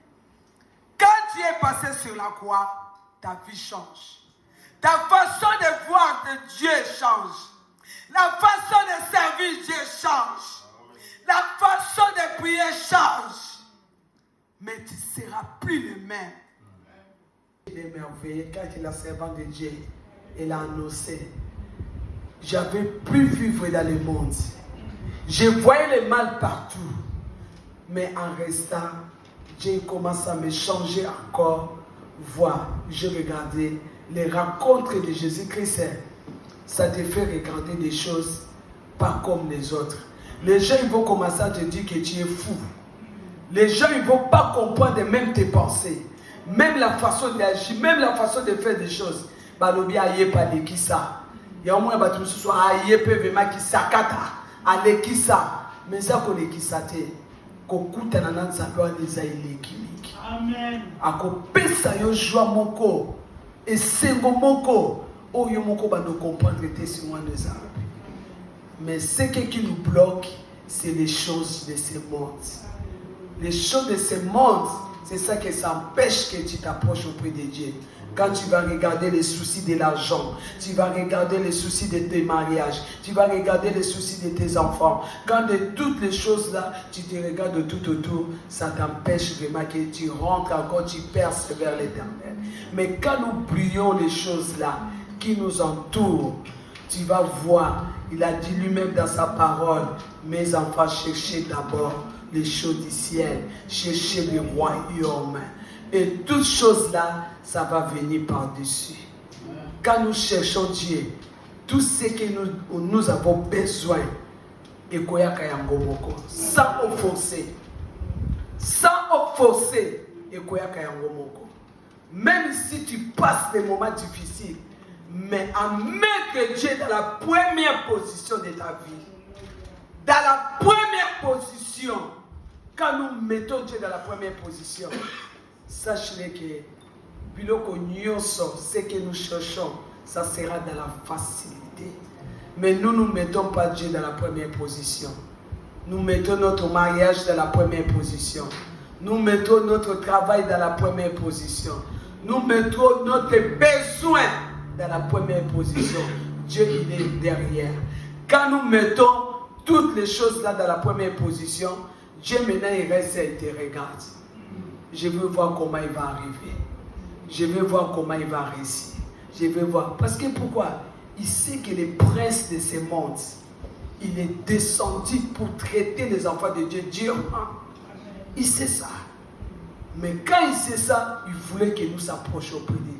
Quand tu es passé sur la croix, ta vie change. Ta façon de voir de Dieu change. La façon de servir Dieu change. La façon de prier change. Mais tu ne seras plus le même. Il est merveilleux quand il est servant de Dieu. Il a annoncé. J'avais plus vivre dans le monde. Je voyais le mal partout. Mais en restant, Dieu commence à me changer encore. Voir, je regardais les rencontres de Jésus-Christ, ça te fait regarder des choses pas comme les autres. Les gens ils vont commencer à te dire que tu es fou. Les gens ils vont pas comprendre même tes pensées, même la façon d'agir, même la façon de faire des choses. Balobi aye pas de qui ça. Il y a au moins des gens qui sont qui sakata, alekisa, mais ça qu'on est qui sate, qu'on coûte un an de sa gloire des aïlekimiki. Amen. Ako pesa yo joie moko, et sengo moko, oh yo moko va nous comprendre les sur des arbres. Mais ce qui nous bloque, c'est les choses de ce monde. Les choses de ce monde, c'est ça qui s'empêche que tu t'approches auprès de Dieu. Quand tu vas regarder les soucis de l'argent, tu vas regarder les soucis de tes mariages, tu vas regarder les soucis de tes enfants. Quand de toutes les choses là, tu te regardes tout autour, ça t'empêche vraiment que tu rentres encore, tu perces vers l'éternel. Mais quand nous prions les choses là qui nous entourent, tu vas voir, il a dit lui-même dans sa parole, mes enfants, cherchez d'abord les choses du ciel, cherchez le royaume. Et toutes choses là, ça va venir par-dessus. Quand nous cherchons Dieu, tout ce que nous avons besoin, sans offenser, même si tu passes des moments difficiles, mais en mettre Dieu dans la première position de ta vie, dans la première position, quand nous mettons Dieu dans la première position, sachez que ce que nous cherchons, ça sera dans la facilité. Mais nous ne mettons pas Dieu dans la première position. Nous mettons notre mariage dans la première position. Nous mettons notre travail dans la première position. Nous mettons notre besoin dans la première position. Dieu, il est derrière. Quand nous mettons toutes les choses là dans la première position, Dieu maintenant il reste et te regarde. Je veux voir comment il va arriver. Je veux voir comment il va réussir. Je veux voir. Parce que pourquoi? Il sait que le prince de ce monde, il est descendu pour traiter les enfants de Dieu durement. Il sait ça. Mais quand il sait ça, il voulait que nous s'approchions auprès de lui.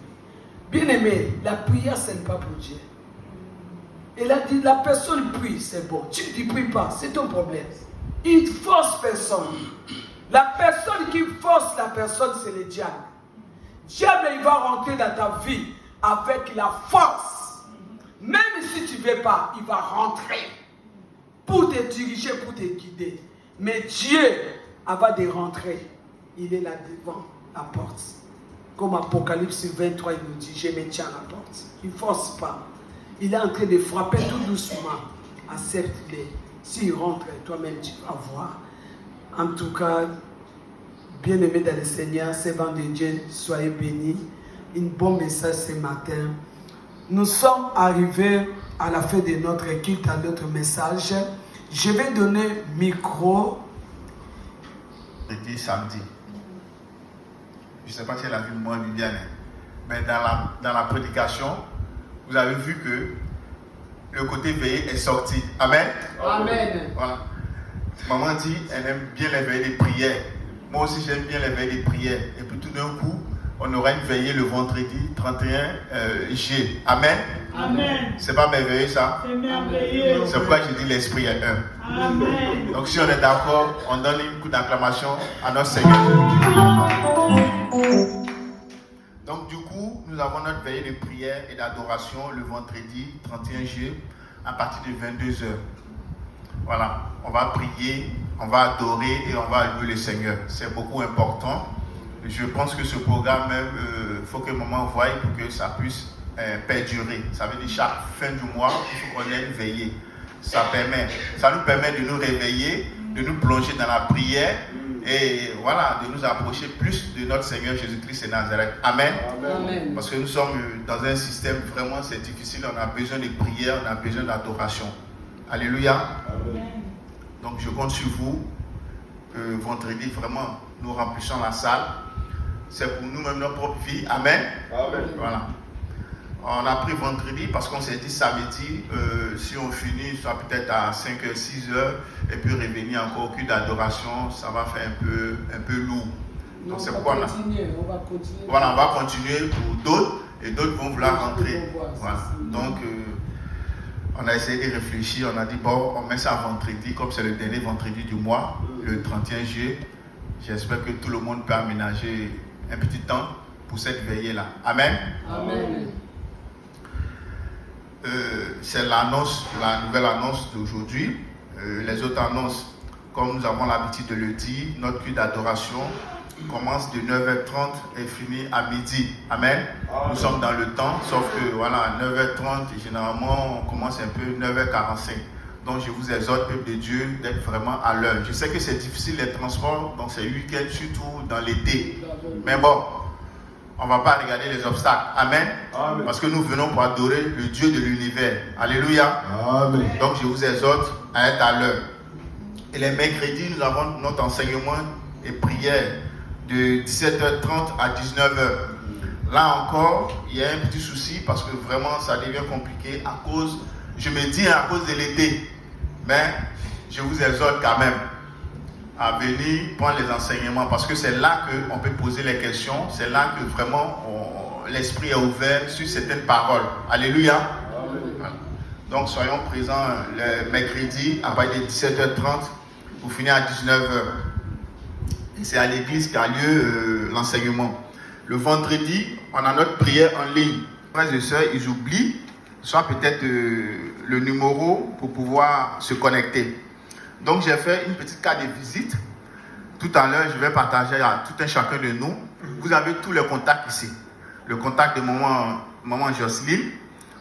Bien aimé, la prière, ce n'est pas pour Dieu. Il a dit, la personne prie, c'est bon. Tu ne pries pas, c'est ton problème. Il ne force personne. La personne qui force la personne, c'est le diable. Diable, il va rentrer dans ta vie avec la force. Même si tu ne veux pas, il va rentrer pour te diriger, pour te guider. Mais Dieu, avant de rentrer, il est là devant la porte. Comme Apocalypse 23, il nous dit, je me tiens à la porte. Il ne force pas. Il est en train de frapper tout doucement. Accepte-le. S'il rentre, toi-même, tu vas voir. En tout cas, bien-aimés dans le Seigneur, servants de Dieu, soyez bénis. Un bon message ce matin. Nous sommes arrivés à la fin de notre culte, à notre message. Je vais donner micro. C'était samedi. Je ne sais pas si elle a vu moi, Viviane, mais dans la prédication, vous avez vu que le côté veillé est sorti. Amen. Amen. Voilà. Maman dit, elle aime bien les veillées des prières. Moi aussi, j'aime bien les veillées des prières. Et puis tout d'un coup, on aura une veillée le vendredi 31 G. Amen. Amen. C'est pas merveilleux ça? C'est merveilleux. C'est pourquoi je dis l'esprit est un. Amen. Donc si on est d'accord, on donne une coup d'acclamation à notre Seigneur. Donc du coup, nous avons notre veillée de prière et d'adoration le vendredi 31 juillet à partir de 22h. Voilà, on va prier, on va adorer et on va louer le Seigneur. C'est beaucoup important. Je pense que ce programme même, faut que maman voie pour que ça puisse perdurer. Ça veut dire chaque fin du mois, il faut qu'on ait une veillée. Ça nous permet de nous réveiller, de nous plonger dans la prière et voilà, de nous approcher plus de notre Seigneur Jésus-Christ et Nazareth. Amen. Amen. Parce que nous sommes dans un système vraiment, c'est difficile. On a besoin de prière, on a besoin d'adoration. Alléluia. Amen. Donc je compte sur vous. Vendredi, vraiment, nous remplissons la salle. C'est pour nous-mêmes notre propre vie. Amen. Amen. Voilà. On a pris vendredi parce qu'on s'est dit samedi, si on finit, soit peut-être à 5h, 6h, et puis revenir encore au culte d'adoration, ça va faire un peu lourd. Donc c'est pourquoi on va continuer. Voilà, on va continuer pour d'autres, et d'autres vont vouloir rentrer. Voilà. Donc, on a essayé de réfléchir, on a dit, bon, on met ça vendredi, comme c'est le dernier vendredi du mois, le 31 juillet. J'espère que tout le monde peut aménager un petit temps pour cette veillée-là. Amen. Amen. c'est l'annonce, la nouvelle annonce d'aujourd'hui. Les autres annonces, comme nous avons l'habitude de le dire, notre culte d'adoration commence de 9h30 et finit à midi. Amen. Nous sommes dans le temps, sauf que voilà, à 9h30, généralement, on commence un peu 9h45. Donc je vous exhorte, peuple de Dieu, d'être vraiment à l'heure. Je sais que c'est difficile les transports dans ces week-ends, surtout dans l'été. Mais bon, on ne va pas regarder les obstacles. Amen. Amen. Parce que nous venons pour adorer le Dieu de l'univers. Alléluia. Amen. Donc je vous exhorte à être à l'heure. Et les mercredis, nous avons notre enseignement et prière de 17h30 à 19h. Là encore, il y a un petit souci parce que vraiment ça devient compliqué à cause, je me dis à cause de l'été. Mais je vous exhorte quand même à venir prendre les enseignements parce que c'est là qu'on peut poser les questions, c'est là que vraiment l'esprit est ouvert sur certaines paroles. Alléluia. Amen. Donc soyons présents le mercredi à partir de 17h30 pour finir à 19h. Et c'est à l'église qu'a lieu l'enseignement. Le vendredi, on a notre prière en ligne. Frères et sœurs, ils oublient soit peut-être le numéro pour pouvoir se connecter. Donc j'ai fait une petite carte de visite. Tout à l'heure, je vais partager à tout un chacun de nous. Vous avez tous les contacts ici. Le contact de maman Jocelyne.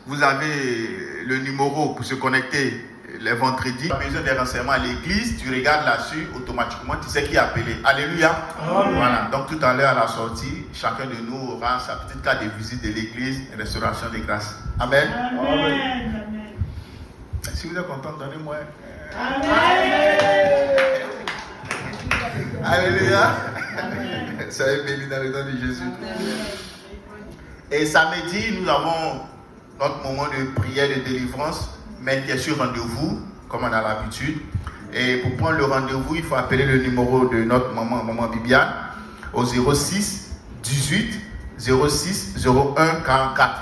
Vous avez le numéro pour se connecter les vendredis. Tu as besoin des renseignements à l'église, tu regardes là-dessus, automatiquement, tu sais qui est appelé. Alléluia. Amen. Voilà. Donc tout à l'heure à la sortie, chacun de nous aura sa petite carte de visite de l'église et restauration des grâces. Amen. Amen. Amen. Si vous êtes content, donnez-moi. Amen. Alléluia. Soyez bénis dans le nom de Jésus. Et samedi, nous avons notre moment de prière de délivrance, mais bien sûr rendez-vous, comme on a l'habitude. Et pour prendre le rendez-vous, il faut appeler le numéro de notre maman Bibiane, au 06 18 06 01 44.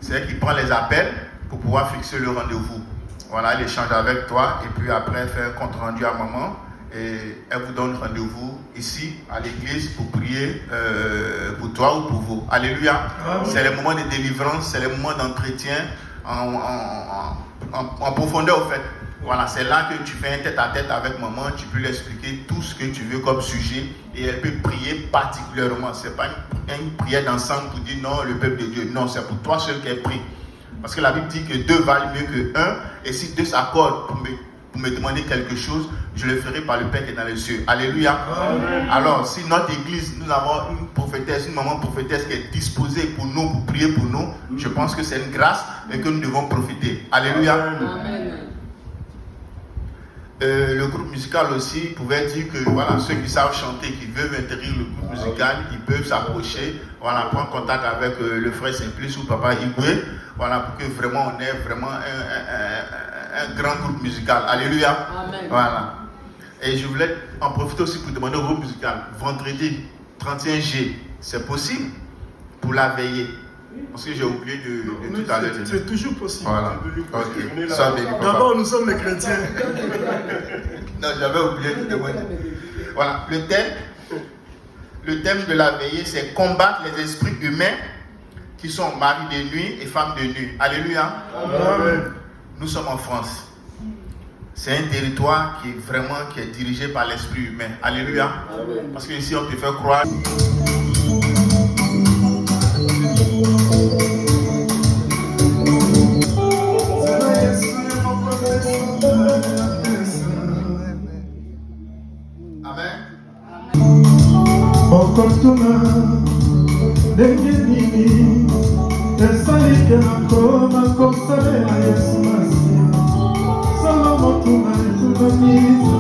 C'est elle qui prend les appels pour pouvoir fixer le rendez-vous. Voilà, elle échange avec toi et puis après elle fait un compte rendu à maman et elle vous donne rendez-vous ici à l'église pour prier pour toi ou pour vous. Alléluia. Amen. C'est le moment de délivrance, c'est le moment d'entretien en profondeur au fait. Voilà, c'est là que tu fais un tête-à-tête avec maman, tu peux lui expliquer tout ce que tu veux comme sujet et elle peut prier particulièrement. Ce n'est pas une prière d'ensemble pour dire non, le peuple de Dieu. Non, c'est pour toi seul qu'elle prie. Parce que la Bible dit que 2 valent mieux que 1 et si 2 s'accordent pour me demander quelque chose, je le ferai par le Père qui est dans les cieux. Alléluia. Amen. Alors, si notre église, nous avons une prophétesse, une maman prophétesse qui est disposée pour nous, pour prier pour nous, je pense que c'est une grâce et que nous devons profiter. Alléluia. Amen. Le groupe musical aussi pouvait dire que voilà, ceux qui savent chanter, qui veulent intégrer le groupe musical, ils peuvent s'approcher, voilà, prendre contact avec le frère Simplice ou papa Igwe, voilà, pour que vraiment on ait vraiment un grand groupe musical. Alléluia. Amen. Voilà. Et je voulais en profiter aussi pour demander au groupe musical, vendredi 31G, c'est possible pour la veillée? Parce que j'ai oublié de tout à l'heure. C'est toujours possible. Voilà. Okay. D'abord, nous sommes les chrétiens. Non, j'avais oublié de demander. Voilà. Le thème de la veillée, c'est combattre les esprits humains qui sont maris de nuit et femmes de nuit. Alléluia. Amen. Nous sommes en France. C'est un territoire qui est dirigé par l'esprit humain. Alléluia. Amen. Parce que ici, on te fait croire. Okotuna dengenini esalike nakoma kosalela Yesu Masiya Solo motuna etunamisa